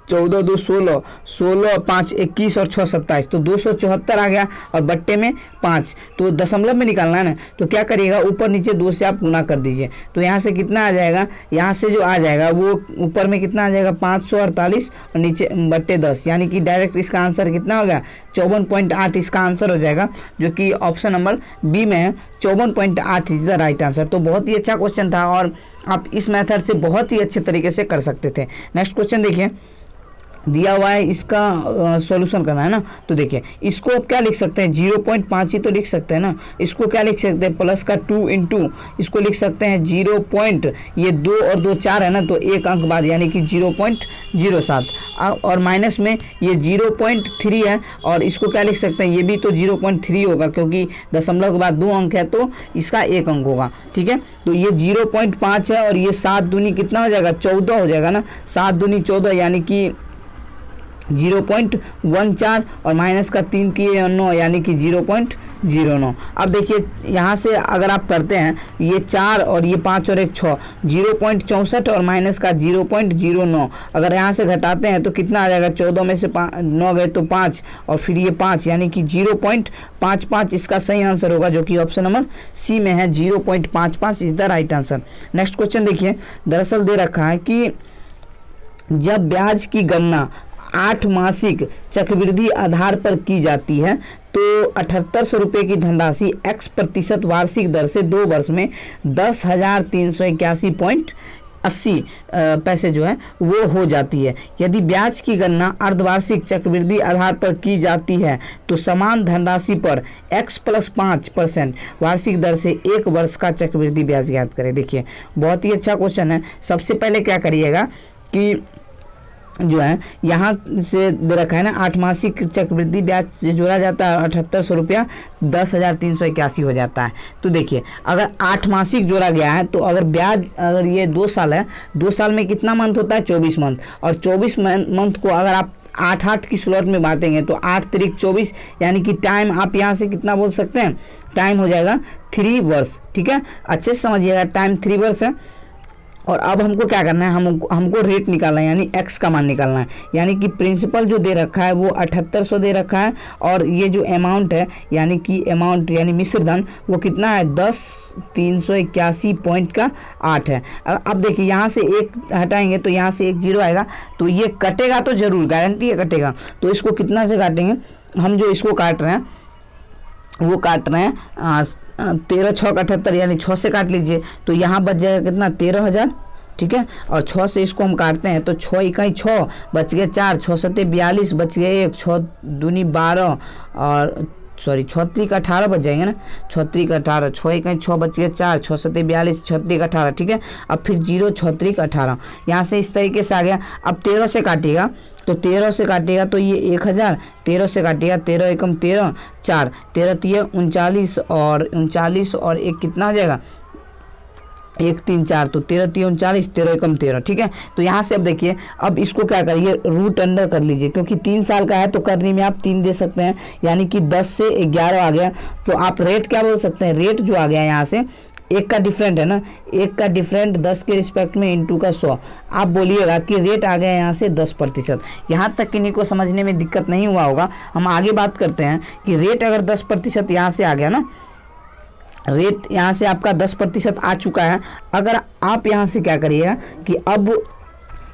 14, 2, 16, 16, 5, 21 और 6, 27, तो 274 आ गया और बट्टे में 5, तो दशमलव में निकालना है ना, तो क्या करिएगा ऊपर नीचे 2 से आप गुना कर दीजिए, तो यहाँ से कितना आ जाएगा, यहाँ से जो आ जाएगा वो ऊपर में कितना आ जाएगा 548 और नीचे बट्टे 10, यानी कि डायरेक्ट इसका आंसर कितना हो गया 54.8 इसका आंसर हो जाएगा, जो कि ऑप्शन नंबर बी में है। 54.8 इज द राइट आंसर। तो बहुत ही अच्छा क्वेश्चन था और आप इस मेथड से बहुत ही अच्छे तरीके से कर सकते थे। नेक्स्ट क्वेश्चन देखिए, दिया हुआ है, इसका सॉल्यूशन करना है ना, तो देखिए इसको आप क्या लिख सकते हैं 0.5 ही तो लिख सकते हैं ना, इसको क्या लिख सकते हैं प्लस का 2 × इसको लिख सकते हैं 0. ये 2 और 2 4 है ना, तो 1 अंक बाद यानी कि 0.07 और माइनस में ये 0.3 है और इसको क्या लिख सकते हैं, ये भी तो 0.3 होगा क्योंकि दशमलव के बाद 2 अंक है तो इसका 1 अंक होगा, ठीक है। तो ये 0.5 है और ये 7 दूनी कितना हो जाएगा 14 हो जाएगा ना, 7 दूनी 14 यानी कि 0.14 और माइनस का 3 3 9 यानी कि 0.09। अब देखिए यहाँ से अगर आप करते हैं ये 4 और ये 5 और 1 6, 0.64 और माइनस का 0.09, अगर यहाँ से घटाते हैं तो कितना आ जाएगा 14 में से 9 गए तो 5 और फिर ये 5 यानी कि 0.55 इसका सही आंसर होगा, जो कि ऑप्शन नंबर सी में है। 0.55 is the right answer. Next question देखिए, दरअसल दे रखा है कि जब ब्याज की गणना 8 मासिक चक्रवृद्धि आधार पर की जाती है तो 7800 रुपये की धनराशि x% वार्षिक दर से 2 वर्ष में 10,381 80 पैसे जो है वो हो जाती है। यदि ब्याज की गणना अर्धवार्षिक चक्रवृद्धि आधार पर की जाती है तो समान धनराशि पर x + 5% वार्षिक दर से 1 वर्ष का चक्रवृद्धि ब्याज ज्ञात करें। देखिए बहुत ही अच्छा क्वेश्चन है। सबसे पहले क्या करिएगा कि जो है यहाँ से दे रखा है ना 8 मासिक चक्रवृद्धि ब्याज से जोड़ा जाता है 7800 रुपया 10,381 हो जाता है। तो देखिए अगर 8 मासिक जोड़ा गया है तो अगर ब्याज अगर ये 2 साल है, 2 साल में कितना मंथ होता है 24 मंथ, और 24 मंथ को अगर आप 8-8 की स्लॉट में बांटेंगे तो 8 तिरिक 24 यानी कि टाइम आप यहाँ से कितना बोल सकते हैं, टाइम हो जाएगा 3 वर्ष। ठीक है, अच्छे से समझिएगा, टाइम 3 वर्ष है। और अब हमको क्या करना है, हमको रेट निकालना है यानी x का मान निकालना है। यानी कि प्रिंसिपल जो दे रखा है वो 7800 दे रखा है और ये जो अमाउंट है यानी कि अमाउंट यानी मिश्र धन वो कितना है 10,381.8 है। अब देखिए यहाँ से 1 हटाएंगे तो यहाँ से 1 0 आएगा, तो ये कटेगा तो जरूर, गारंटी है कटेगा। तो इसको कितना से काटेंगे, हम जो इसको काट रहे हैं वो काट रहे हैं 13 6 78 यानी 6 से काट लीजिए तो यहाँ बच जाएगा कितना 13,000। ठीक है, और 6 से इसको हम काटते हैं तो 6 इकाई 6 बच गए 4, 6 सत्ते 42 बच गए 1, 6 दूनी 12 और सॉरी 6 त्रिक 18 बच जाएंगे ना, 6 त्रिक 18, 6 इकाई 6 बच गए 4, 6 सत्ते 42, 6 त्रिक 18। ठीक है, अब फिर 0 6 त्रिक 18 यहाँ से इस तरीके से आ गया। अब 13 से काटिएगा तो 13 से काटिएगा तो ये 1000, 13 से काटिएगा 13 एकम 13, 4 13 तिये 39 और 39 और 1 कितना हो जाएगा 1 3 4, तो 13 तिये 39, 13 एकम 13। ठीक है, तो यहाँ से अब देखिए अब इसको क्या करिए रूट अंडर कर लीजिए, क्योंकि 3 साल का है तो करने में आप 3 दे सकते हैं यानी कि 10 से 11 आ गया। तो आप रेट क्या बोल सकते हैं, रेट जो आ गया यहाँ से 1 का डिफरेंट है ना, 1 का डिफरेंट 10 के रिस्पेक्ट में इंटू का 100, आप बोलिएगा कि रेट आ गया यहाँ से 10%। यहाँ तक किन्हीं को समझने में दिक्कत नहीं हुआ होगा। हम आगे बात करते हैं कि रेट अगर 10% यहाँ से आ गया ना, रेट यहाँ से आपका 10% आ चुका है। अगर आप यहाँ से क्या करिएगा कि अब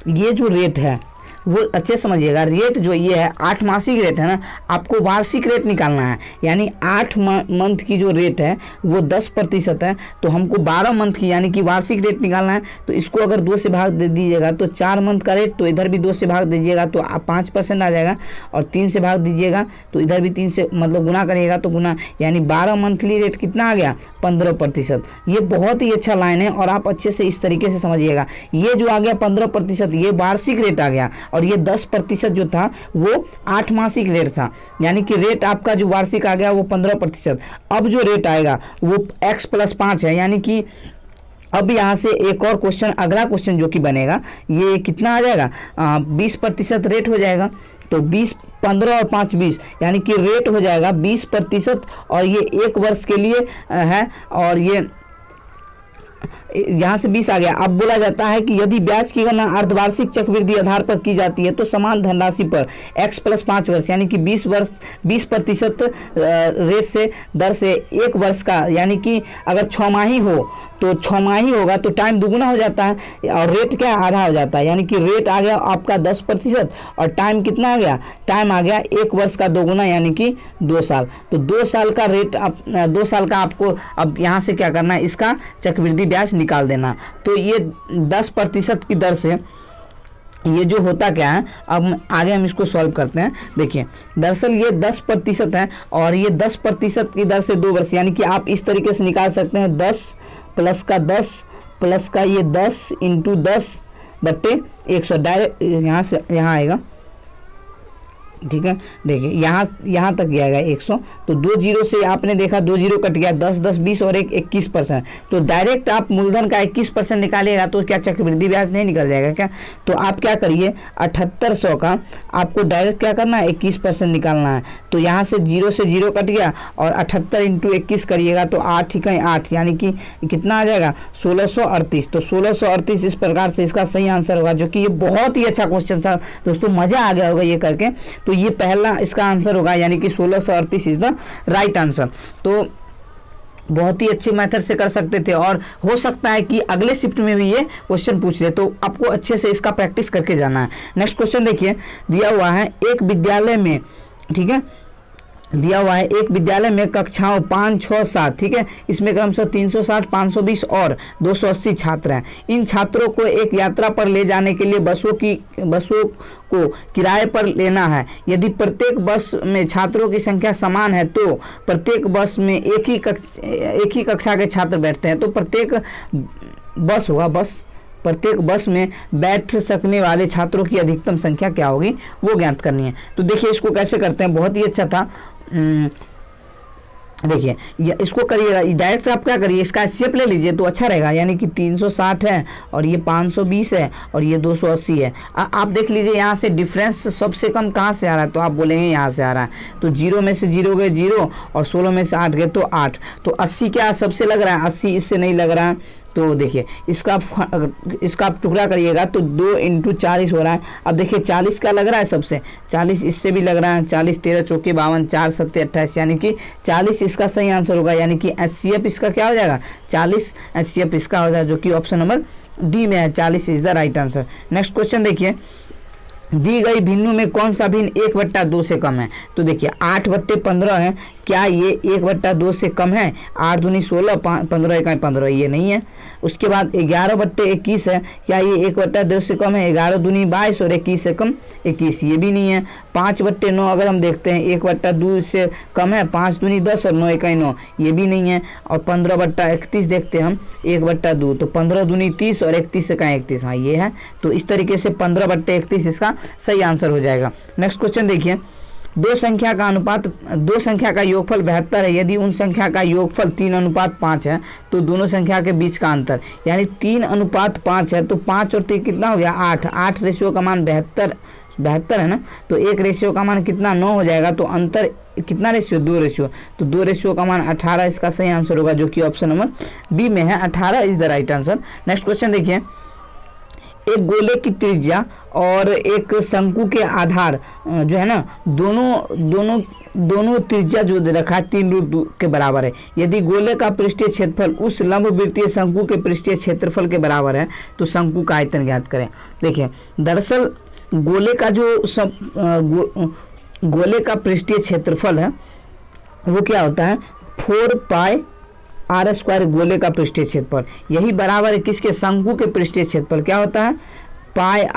ये जो रेट है वो अच्छे समझिएगा, रेट जो ये है 8 मासिक रेट है ना, आपको वार्षिक रेट निकालना है। यानी 8 मंथ की जो रेट है वो 10% है, तो हमको 12 मंथ की यानी कि वार्षिक रेट निकालना है। तो इसको अगर 2 से भाग दे दीजिएगा तो 4 मंथ का रेट, तो इधर भी 2 से भाग दीजिएगा तो 5% आ जाएगा, और 3 से भाग दीजिएगा तो इधर भी 3 से मतलब गुना करिएगा तो गुना, यानी 12 मंथली रेट कितना आ गया 15%। ये बहुत ही अच्छा लाइन है और आप अच्छे से इस तरीके से समझिएगा। ये जो आ गया 15% ये वार्षिक रेट आ गया, और ये 10% जो था वो 8 मासिक रेट था, यानी कि रेट आपका जो वार्षिक आ गया वो 15%। अब जो रेट आएगा वो x + 5 है, यानी कि अब यहाँ से एक और क्वेश्चन, अगला क्वेश्चन जो कि बनेगा ये कितना आ जाएगा 20% रेट हो जाएगा। तो 20 15 और 5 20 यानी कि रेट हो जाएगा 20%, और ये 1 वर्ष के लिए है, और ये यहाँ से 20 आ गया। अब बोला जाता है कि यदि ब्याज की गणना अर्धवार्षिक चक्रवृद्धि आधार पर की जाती है तो समान धनराशि पर x + 5 वर्ष यानी कि 20% रेट से दर से 1 वर्ष का, यानी कि अगर 6 माही हो तो 6 माही होगा तो टाइम दुगुना हो जाता है और रेट क्या आधा हो जाता है, यानी कि रेट आ गया आपका 10% और टाइम कितना आ गया, टाइम आ गया 1 वर्ष का दोगुना यानी कि 2 साल। तो 2 साल का रेट 2 साल का आपको अब यहाँ से क्या करना है, इसका चक्रवृद्धि ब्याज निकाल देना। तो ये 10% की दर से ये जो होता क्या है, अब आगे हम इसको सॉल्व करते हैं। देखिए दरअसल ये 10% है और ये 10% की दर से 2 वर्ष, यानी कि आप इस तरीके से निकाल सकते हैं 10 प्लस का 10 प्लस का ये 10 इंटू 10/100 डायरेक्ट यहाँ से यहाँ आएगा। ठीक है, देखिए यहाँ तक आएगा 100, तो 2 जीरो से आपने देखा 2 जीरो कट गया, 10 10 20 और 1 21%। तो डायरेक्ट आप मूलधन का 21% निकालिएगा तो क्या चक्रवृद्धि ब्याज नहीं निकल जाएगा क्या? तो आप क्या करिए 7800 का आपको डायरेक्ट क्या करना है 21% निकालना है। तो यहाँ से 0 से 0 कट गया और 78 × 21 करिएगा तो 8 × 8 यानी कि कितना आ जाएगा 1638। तो 1638 इस प्रकार से इसका सही आंसर होगा, जो कि ये बहुत ही अच्छा क्वेश्चन था दोस्तों, मज़ा आ गया होगा ये करके। तो ये पहला इसका आंसर होगा, यानी कि 1638 इज द राइट आंसर। तो बहुत ही अच्छे मेथड से कर सकते थे और हो सकता है कि अगले शिफ्ट में भी ये क्वेश्चन पूछ ले, तो आपको अच्छे से इसका प्रैक्टिस करके जाना है। नेक्स्ट क्वेश्चन देखिए, दिया हुआ है एक विद्यालय में, ठीक है, दिया हुआ है एक विद्यालय में कक्षाओं 5, 6, 7, ठीक है, इसमें क्रमशः 360, 520 और 280 छात्र हैं। इन छात्रों को एक यात्रा पर ले जाने के लिए बसों को किराए पर लेना है। यदि प्रत्येक बस में छात्रों की संख्या समान है तो प्रत्येक बस में एक ही कक्षा के छात्र बैठते हैं। तो प्रत्येक बस में बैठ सकने वाले छात्रों की अधिकतम संख्या क्या होगी वो ज्ञात करनी है। तो देखिए इसको कैसे करते हैं, बहुत ही अच्छा था। देखिए इसको करिएगा, डायरेक्ट आप क्या करिए, इसका शेप ले लीजिए तो अच्छा रहेगा। यानी कि 360 है और ये 520 है और ये 280 है। आप देख लीजिए यहाँ से डिफरेंस सबसे कम कहाँ से आ रहा है, तो आप बोलेंगे यहाँ से आ रहा है। तो 0 में से 0 गए 0 और 16 में से 8 गए तो 8। तो 80 क्या सबसे लग रहा है, 80 इससे नहीं लग रहा है। तो देखिए इसका आप टुकड़ा करिएगा तो 2 × 40 हो रहा है। अब देखिए 40 का लग रहा है सबसे, 40 इससे भी लग रहा है। 40 13 चौके 52, 4 7 28, यानी कि 40 इसका सही आंसर होगा। यानी कि HCF इसका क्या हो जाएगा, 40 HCF इसका हो जाएगा, जो कि ऑप्शन नंबर डी में है। 40 is the right answer. Next question देखिए, दी गई भिन्नों में कौन सा भिन्न 1/2 से कम है। तो देखिए 8/15 है, क्या ये 1/2 से कम है। 8 दूनी 16, 15 1 15, ये नहीं है। उसके बाद 11/21 है, क्या ये 1/2 से कम है। 11 दूनी 22 और 21 से कम 21, ये भी नहीं है। 5/9 अगर हम देखते हैं 1/2 से कम है। 5 दूनी 10 और 9 1 9, ये भी नहीं है। और 15/31 देखते हैं हम 1/2, तो 15 दूनी 30 और 31 से 31, हाँ ये है। तो इस तरीके से 15/31 इसका सही आंसर हो जाएगा। नेक्स्ट क्वेश्चन देखिए, दो संख्या का योगफल 72 है। यदि उन संख्या का योगफल 3:5 है तो दोनों संख्या के बीच का अंतर, यानी 3:5 है तो 5 और 3 कितना हो गया 8। 8 रेशियो का मान 72 है ना, तो 1 रेशियो का मान कितना 9 हो जाएगा। तो अंतर कितना रेशियो, 2 रेशियो, तो 2 रेशियो का मान 18 इसका सही आंसर होगा, जो कि ऑप्शन नंबर बी में है। 18 is the right answer. Next question देखिए, एक गोले की त्रिज्या और एक शंकु के आधार जो है ना, दोनों त्रिज्या जो दे रखा है 3√2 के बराबर है। यदि गोले का पृष्ठीय क्षेत्रफल उस लंबवृत्तीय शंकु के पृष्ठीय क्षेत्रफल के बराबर है तो शंकु का आयतन ज्ञात करें। देखिए दरअसल गोले का जो गोले का पृष्ठीय क्षेत्रफल है वो क्या होता है, 4πr² गोले का पृष्ठीय क्षेत्रफल, यही बराबर है किसके, शंकु के पृष्ठीय क्षेत्रफल। क्या होता है, πr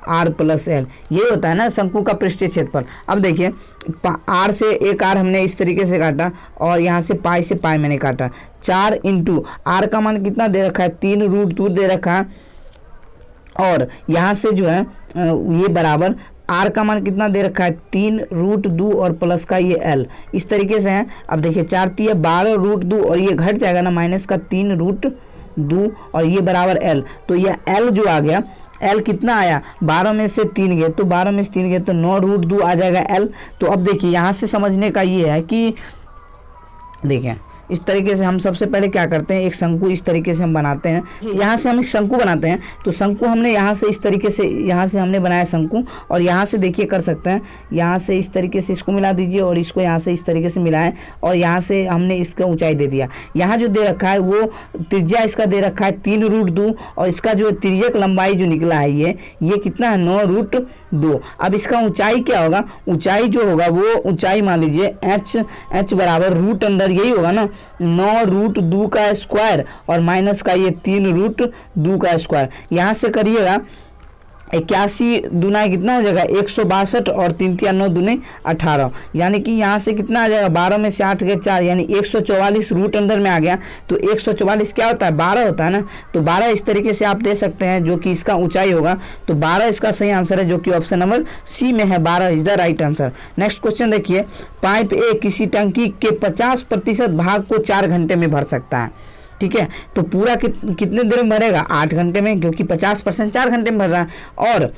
× r+l, ये होता है ना शंकु का पृष्ठीय क्षेत्रफल। अब देखिए r से एक r हमने इस तरीके से काटा और यहाँ से पाई से पाई मैंने काटा। 4 × r का मान कितना दे रखा है, 3√2 दे रखा है। और यहाँ से जो है ये बराबर r का मान कितना दे रखा है, 3√2 और प्लस का ये l, इस तरीके से है। अब देखिए 4 3 12√2 और ये घट जाएगा ना माइनस का 3√2 और ये बराबर l। तो ये l जो आ गया, l कितना आया, 12 में से 3 गए तो 12 में से 3 गए तो 9√2 आ जाएगा l। तो अब देखिए यहाँ से समझने का ये है कि देखिए इस तरीके से हम सबसे पहले क्या करते हैं, एक शंकु इस तरीके से हम बनाते हैं। यहाँ से हम एक शंकु बनाते हैं, तो शंकु हमने यहाँ से इस तरीके से, यहाँ से हमने बनाया शंकु, और यहाँ से देखिए कर सकते हैं, यहाँ से इस तरीके से इसको मिला दीजिए और इसको यहाँ से इस तरीके से मिलाएं और यहाँ से हमने इसका ऊंचाई दे दिया। यहाँ जो दे रखा है वो त्रिज्या इसका दे रखा है 3√2 और इसका जो तिर्यक लंबाई जो निकला है ये कितना है 9√2। अब इसका ऊंचाई क्या होगा, ऊंचाई जो होगा वो ऊंचाई मान लीजिए h बराबर रूट अंडर यही होगा ना 9√2 का स्क्वायर और माइनस का ये 3√2 का स्क्वायर। यहाँ से करिएगा 81 दूना कितना हो जाएगा 162 और 3 3 9 दूने 18, यानी कि यहाँ से कितना आ जाएगा 12 में से 8 गए 4, यानी 144 रूट अंदर में आ गया। तो 144 क्या होता है 12 होता है ना, तो 12 इस तरीके से आप दे सकते हैं जो कि इसका ऊंचाई होगा। तो 12 इसका सही आंसर है, जो कि ऑप्शन नंबर सी में है, 12 is the right answer. Next question देखिए, पाइप ए किसी टंकी के 50% भाग को 4 घंटे में भर सकता है, ठीक है। तो पूरा कितने देर में भरेगा 8 घंटे में, क्योंकि 50% 4 घंटे में भर रहा है। और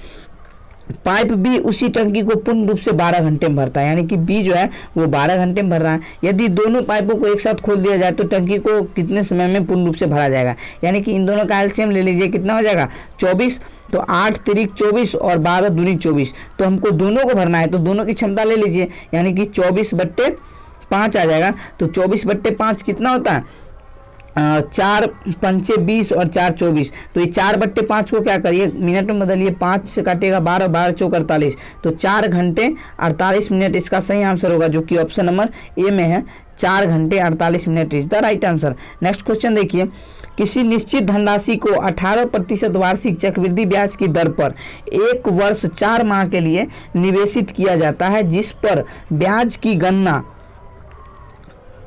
पाइप बी उसी टंकी को पूर्ण रूप से 12 घंटे में भरता है, यानी कि बी जो है वो 12 घंटे में भर रहा है। यदि दोनों पाइपों को एक साथ खोल दिया जाए तो टंकी को कितने समय में पूर्ण रूप से भरा जाएगा, यानी कि इन दोनों का एलसीएम ले लीजिए, कितना हो जाएगा 24। तो 8 3 24 और 12 दूनी 24, तो हमको दोनों को भरना है तो दोनों की क्षमता ले लीजिए, यानी कि 24/5 आ जाएगा। तो 24/5 कितना होता है 4 पंचे 20 और 4 24, तो ये 4/5 को क्या करिए मिनट में बदलिए, 5 से काटेगा 12, 12 चौक 48, तो 4 घंटे 48 मिनट इसका सही आंसर होगा, जो कि ऑप्शन नंबर ए में है। 4 घंटे 48 minute is the right answer. Next question देखिए, किसी निश्चित धनराशि को 18% वार्षिक चक्रवृद्धि ब्याज की दर पर 1 वर्ष 4 माह के लिए निवेशित किया जाता है, जिस पर ब्याज की गणना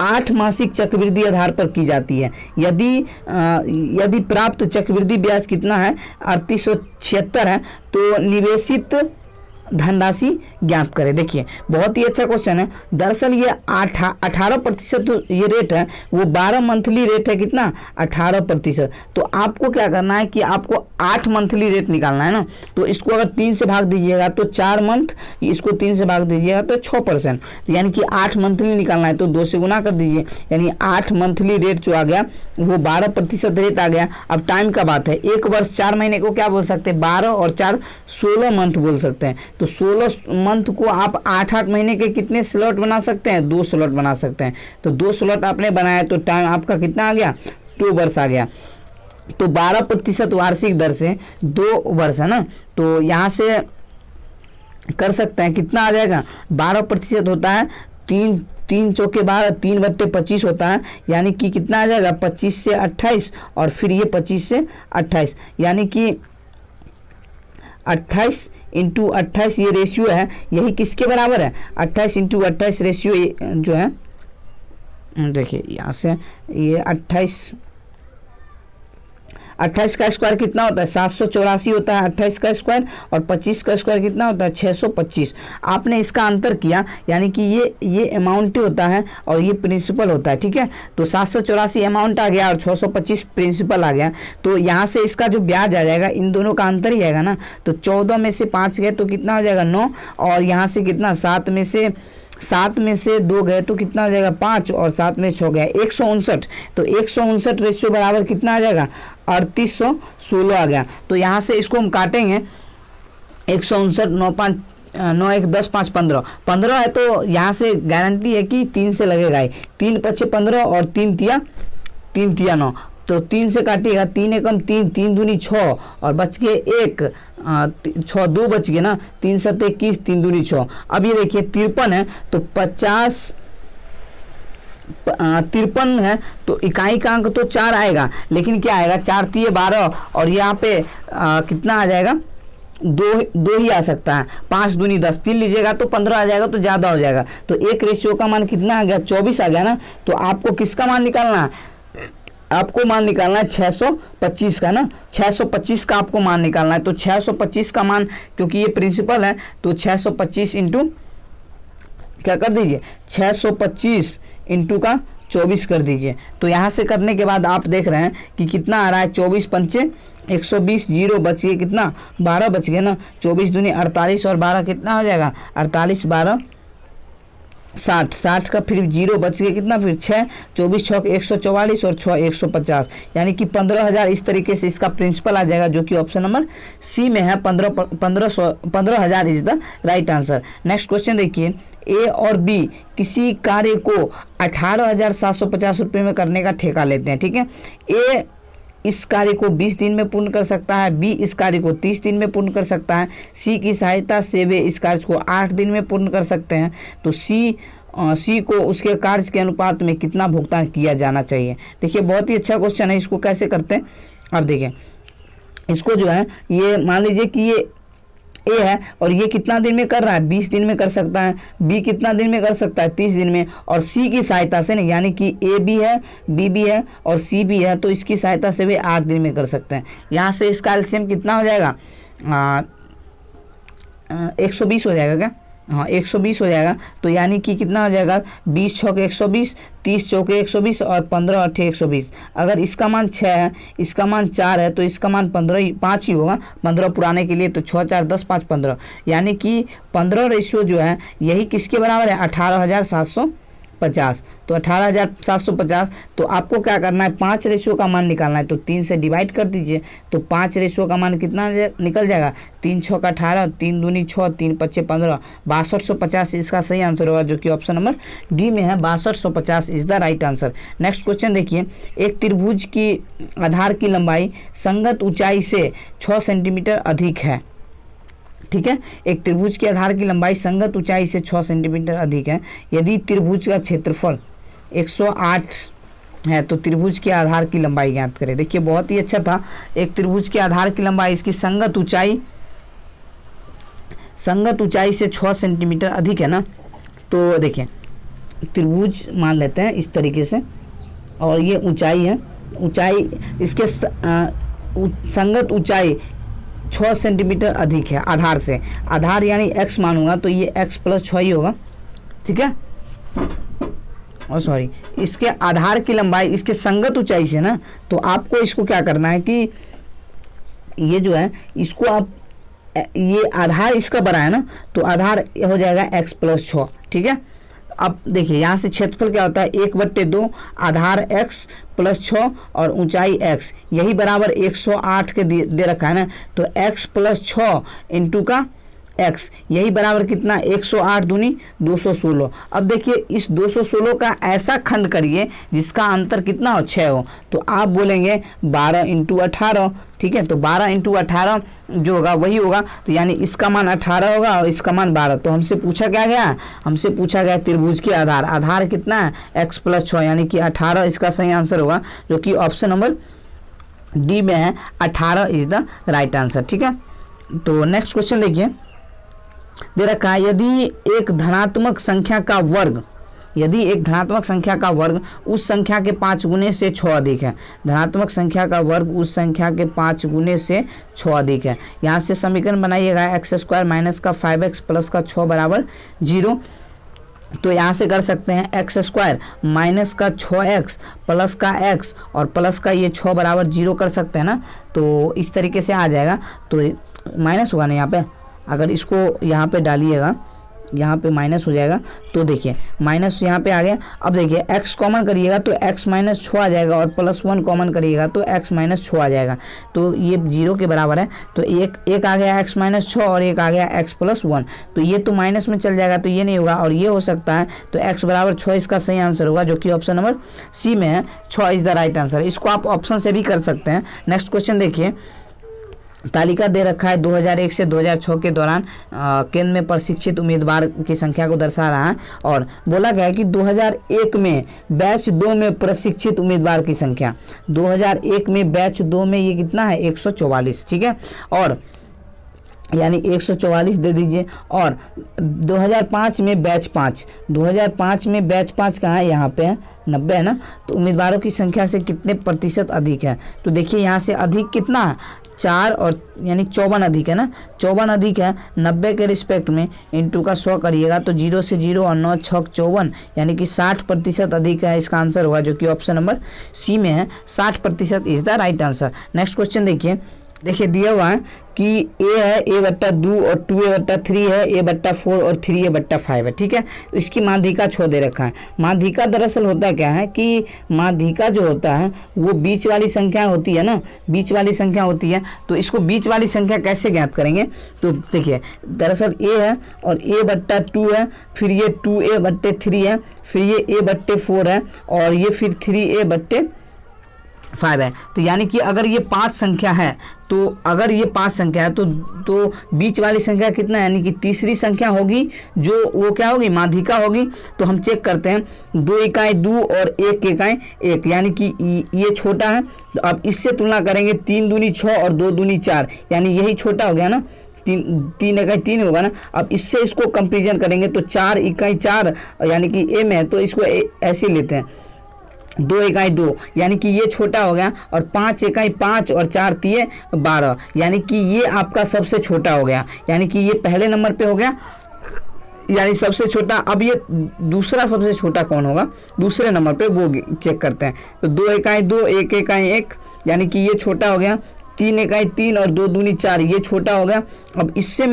8 मासिक चक्रवृद्धि आधार पर की जाती है। यदि प्राप्त चक्रवृद्धि ब्याज कितना है 3876 है, तो निवेशित धनराशि ज्ञात करें। देखिए बहुत ही अच्छा क्वेश्चन है। दरअसल ये 18% ये रेट है, वो 12 मंथली रेट है, कितना 18%। तो आपको क्या करना है कि आपको 8 मंथली रेट निकालना है ना, तो इसको अगर 3 से भाग दीजिएगा तो 4 मंथ, इसको 3 से भाग दीजिएगा तो 6%, यानी कि 8 मंथली निकालना है तो 2 से गुना कर दीजिए, यानी 8 मंथली रेट जो आ गया वो 12% रेट आ गया। अब टाइम का बात है, 1 वर्ष 4 महीने को क्या बोल सकते हैं, 12 और 4 16 मंथ बोल सकते हैं। तो 16 मंथ को आप 8-8 महीने के कितने स्लॉट बना सकते हैं, 2 स्लॉट बना सकते हैं। तो 2 स्लॉट आपने बनाया तो टाइम आपका कितना आ गया, 2 वर्ष आ गया। तो 12% वार्षिक दर से 2 वर्ष है ना, तो यहाँ से कर सकते हैं कितना आ जाएगा, 12% होता है 3 चौके 12, 3/25 होता है, यानी कि कितना आ जाएगा 25 से 28 और फिर ये 25 से 28, यानी कि 28 × 28 ये रेशियो है, यही किसके बराबर है, 28 × 28 रेशियो जो है, देखिए यहाँ से ये 28 का स्क्वायर कितना होता है 784 होता है 28 का स्क्वायर, और 25 का स्क्वायर कितना होता है 625। आपने इसका अंतर किया, यानी कि ये अमाउंट होता है और ये प्रिंसिपल होता है, ठीक है। तो 784 अमाउंट आ गया और 625 प्रिंसिपल आ गया, तो यहाँ से इसका जो ब्याज आ जाएगा इन दोनों का अंतर ही आएगा ना। तो 14 में से 5 गए तो कितना हो जाएगा 9, और यहाँ से कितना 7 में से 2 गए तो कितना हो जाएगा 5, और 7 में 6 गया 159। तो 159 रेशियो बराबर कितना आ जाएगा 3816 आ गया। तो यहाँ से इसको हम काटेंगे, 159 9 1 10 5 15 है, तो यहाँ से गारंटी है कि 3 से लगेगा ही, 3 पचे 15 और 3 तिया 9, तो 3 से काटिएगा, 3 एकम 3, 3 दूनी 6 और बच गए 1, 6 2 बच गए ना, 3 7 21, 3 दूनी 6। अब ये देखिए 53 है, तो 50 53 है, तो इकाई का अंक तो 4 आएगा, लेकिन क्या आएगा 4 तिये 12, और यहाँ पे कितना आ जाएगा 2 ही आ सकता है, 5 दूनी 10, 3 लीजिएगा तो 15 आ जाएगा, तो ज़्यादा हो जाएगा। तो एक रेशियो का मान कितना आ गया 24 आ गया ना। तो आपको किसका मान निकालना है, आपको मान निकालना है 625 का ना, 625 का आपको मान निकालना है। तो 625 का मान, क्योंकि ये प्रिंसिपल है, तो 625 इंटू क्या कर दीजिए 625 इंटू का 24 कर दीजिए। तो यहाँ से करने के बाद आप देख रहे हैं कि कितना आ रहा है 24 पंचे 120, 0 बच गए कितना 12 बच गए ना, 24 दूनी 48 और 12 कितना हो जाएगा 48 12 60, 60 का फिर 0 बच गए कितना, फिर 6, 24 6 144 और 6 150, यानी कि 15,000 इस तरीके से इसका प्रिंसिपल आ जाएगा, जो कि ऑप्शन नंबर सी में है। 15,000 is the right answer. Next question देखिए, ए और बी किसी कार्य को 18,750 रुपये में करने का ठेका लेते हैं, ठीक है। ए इस कार्य को 20 दिन में पूर्ण कर सकता है, बी इस कार्य को 30 दिन में पूर्ण कर सकता है, सी की सहायता से वे इस कार्य को 8 दिन में पूर्ण कर सकते हैं। तो सी को उसके कार्य के अनुपात में कितना भुगतान किया जाना चाहिए। देखिए बहुत ही अच्छा क्वेश्चन है, इसको कैसे करते हैं। अब देखिए इसको जो है, ये मान लीजिए कि ये ए है और ये कितना दिन में कर रहा है 20 दिन में कर सकता है, बी कितना दिन में कर सकता है 30 दिन में, और सी की सहायता से नहीं, यानी कि ए भी है बी भी है और सी भी है, तो इसकी सहायता से वे 8 दिन में कर सकते हैं। यहाँ से इसका एलसीएम कितना हो जाएगा 120 हो जाएगा क्या, हाँ 120 हो जाएगा। तो यानी कि कितना हो जाएगा 20 6 120, 30 चौके 120 और 15 8 120। अगर इसका मान 6 है, इसका मान 4 है, तो इसका मान 5 ही होगा, 15 पुराने के लिए। तो 6 4 10 5 15, यानी कि 15 रेशियो जो है यही किसके बराबर है 18,750 50, तो 18,750। तो आपको क्या करना है, 5 रेशियो का मान निकालना है, तो 3 से डिवाइड कर दीजिए, तो 5 रेशियो का मान कितना निकल जाएगा, 3 6 का 18, 3 दूनी 6, 3 5 15, 6250 इसका सही आंसर होगा, जो कि ऑप्शन नंबर डी में है, 6250 is the right answer. Next question देखिए, एक त्रिभुज की आधार की लंबाई संगत ऊंचाई से 6 सेंटीमीटर अधिक है, ठीक है। एक त्रिभुज के आधार की लंबाई संगत ऊंचाई से 6 सेंटीमीटर अधिक है, यदि त्रिभुज का क्षेत्रफल 108 है तो त्रिभुज के आधार की लंबाई ज्ञात करें। देखिए बहुत ही अच्छा था, एक त्रिभुज के आधार की लंबाई इसकी संगत ऊंचाई से 6 सेंटीमीटर अधिक है ना। तो देखिए त्रिभुज मान लेते हैं इस तरीके से, और ये ऊंचाई है, ऊंचाई इसके संगत ऊंचाई 6 सेंटीमीटर अधिक है आधार से, आधार यानी x मानूंगा तो ये x + 6 ही होगा, ठीक है। और सॉरी, इसके आधार की लंबाई इसके संगत ऊंचाई से ना, तो आपको इसको क्या करना है कि ये जो है इसको आप, ये आधार इसका बड़ा है ना, तो आधार हो जाएगा x + 6, ठीक है। अब देखिए यहाँ से क्षेत्रफल क्या होता है, 1/2 आधार x + 6 और ऊंचाई x, यही बराबर 108 के दे रखा है ना, तो x + 6 इंटू का x, यही बराबर कितना, 108 दूनी 216। अब देखिए इस 216 का ऐसा खंड करिए जिसका अंतर कितना हो, 6 हो, तो आप बोलेंगे 12 × 18, ठीक है। तो 12 × 18 जो होगा वही होगा, तो यानी इसका मान 18 होगा और इसका मान 12। तो हमसे पूछा क्या गया, हमसे पूछा गया त्रिभुज के आधार, आधार कितना है, x + 6 यानी कि 18 इसका सही आंसर होगा, जो कि ऑप्शन नंबर डी में है, 18 इज द राइट आंसर, ठीक है। तो नेक्स्ट क्वेश्चन देखिए, दे रखा है यदि एक धनात्मक संख्या का वर्ग, यदि एक धनात्मक संख्या का वर्ग उस संख्या के 5 गुने से 6 अधिक है, धनात्मक संख्या का वर्ग उस संख्या के 5 गुने से 6 अधिक है, यहाँ से समीकरण बनाइएगा, x² माइनस का 5x प्लस का 6 बराबर 0। तो यहाँ से कर सकते हैं x² माइनस का 6x प्लस का x और प्लस का ये 6 बराबर 0 कर सकते हैं ना। तो इस तरीके से आ जाएगा, तो माइनस होगा ना यहाँ पे, अगर इसको यहाँ पे डालिएगा, यहाँ पे माइनस हो जाएगा, तो देखिए माइनस यहाँ पे आ गया। अब देखिए x कॉमन करिएगा तो x - 6 आ जाएगा, और +1 कॉमन करिएगा तो x - 6 आ जाएगा, तो ये 0 के बराबर है। तो एक आ गया x - 6 और एक आ गया x + 1, तो ये तो माइनस में चल जाएगा, तो ये नहीं होगा और ये हो सकता है, तो x = 6 इसका सही आंसर होगा, जो कि ऑप्शन नंबर सी में है, 6 इज द राइट आंसर। इसको आप ऑप्शन से भी कर सकते हैं। नेक्स्ट क्वेश्चन देखिए, तालिका दे रखा है 2001 से 2006 के दौरान केंद्र में प्रशिक्षित उम्मीदवार की संख्या को दर्शा रहा है, और बोला गया है कि 2001 में बैच 2 में प्रशिक्षित उम्मीदवार की संख्या, 2001 में बैच 2 में ये कितना है, 144, ठीक है, और यानी 144 दे दीजिए। और 2005 में बैच 5, 2005 में बैच 5 कहाँ है, यहाँ पे है, 90 है ना। तो उम्मीदवारों की संख्या से कितने प्रतिशत अधिक है, तो देखिए यहाँ से अधिक कितना है, 4 और यानी 54 अधिक है ना, 54 अधिक है 90 के रिस्पेक्ट में, इंटू का 100 करिएगा तो 0 से 0 और 9 6 54, यानी कि 60% अधिक है, इसका आंसर होगा, जो कि ऑप्शन नंबर सी में है, 60% is the right answer. Next question देखिए, दिया हुआ है कि a है a/2 और 2a/3 है, a/4 और 3a/5 है, ठीक है। तो इसकी माध्यिका छो दे रखा है। माध्यिका दरअसल होता क्या है कि माध्यिका जो होता है वो बीच वाली संख्या होती है ना, बीच वाली संख्या होती है। तो इसको बीच वाली संख्या कैसे ज्ञात करेंगे, तो देखिए दरअसल a है और a/2 है, फिर ये 2a/3 है, फिर ये a/4 है और ये फिर 3a/5 है। तो यानी कि अगर ये 5 संख्या है, तो अगर ये 5 संख्या है तो बीच वाली संख्या कितना है, यानी कि तीसरी संख्या होगी, जो वो क्या होगी, माध्यिका होगी। तो हम चेक करते हैं, 2 इकाई 2 और 1 इकाई 1, यानी कि ये छोटा है। तो अब इससे तुलना करेंगे, 3 दूनी 6 और 2 दूनी 4, यानी यही छोटा हो गया ना, 3 इकाई 3 होगा ना। अब इससे इसको कंपेरिजन करेंगे तो 4 इकाई 4 यानी कि ए में है, तो इसको ऐसे लेते हैं, 2 इकाई 2 यानी कि ये छोटा हो गया, और 5 इकाई 5 और 4 तिये 12, यानी कि ये आपका सबसे छोटा हो गया, यानी कि ये पहले नंबर पे हो गया, यानी सबसे छोटा। अब ये दूसरा सबसे छोटा कौन होगा, दूसरे नंबर पे वो चेक करते हैं। तो 2 इकाई 2 1 इकाई 1, यानी कि ये छोटा हो गया, 3 इकाई 3 और 2 दूनी 4, ये छोटा हो गया। अब इससे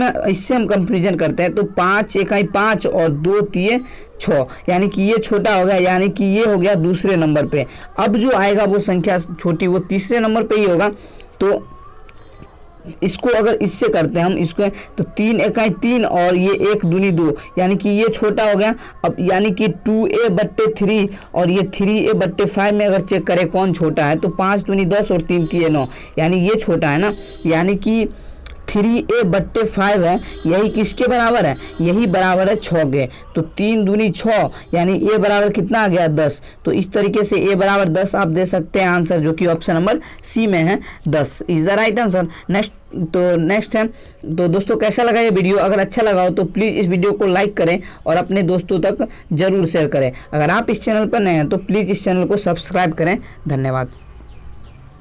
हम कंपेरिजन करते हैं तो 5 इकाई 5 और 2 तिये 6, यानी कि ये छोटा हो गया, यानी कि ये हो गया दूसरे नंबर पे। अब जो आएगा वो संख्या छोटी वो तीसरे नंबर पे ही होगा। तो इसको अगर इससे करते हैं हम इसको, तो 3 इकाई 3 और ये 1 दूनी 2, यानी कि ये छोटा हो गया। अब यानी कि 2a/3 और ये 3a/5 में अगर चेक करें कौन छोटा है, तो 5 दूनी 10 और 3 तिये 9, यानी ये छोटा है ना, यानी कि 3a/5 है, यही किसके बराबर है, यही बराबर है 6 के। तो 3 दूनी 6, यानी a बराबर कितना आ गया 10। तो इस तरीके से a बराबर 10 आप दे सकते हैं आंसर, जो कि ऑप्शन नंबर सी में है 10 is the right answer. Next है, तो दोस्तों कैसा लगा ये वीडियो? अगर अच्छा लगा हो तो प्लीज़ इस वीडियो को लाइक करें और अपने दोस्तों तक जरूर शेयर करें। अगर आप इस चैनल पर नए हैं तो प्लीज़ इस चैनल को सब्सक्राइब करें। धन्यवाद।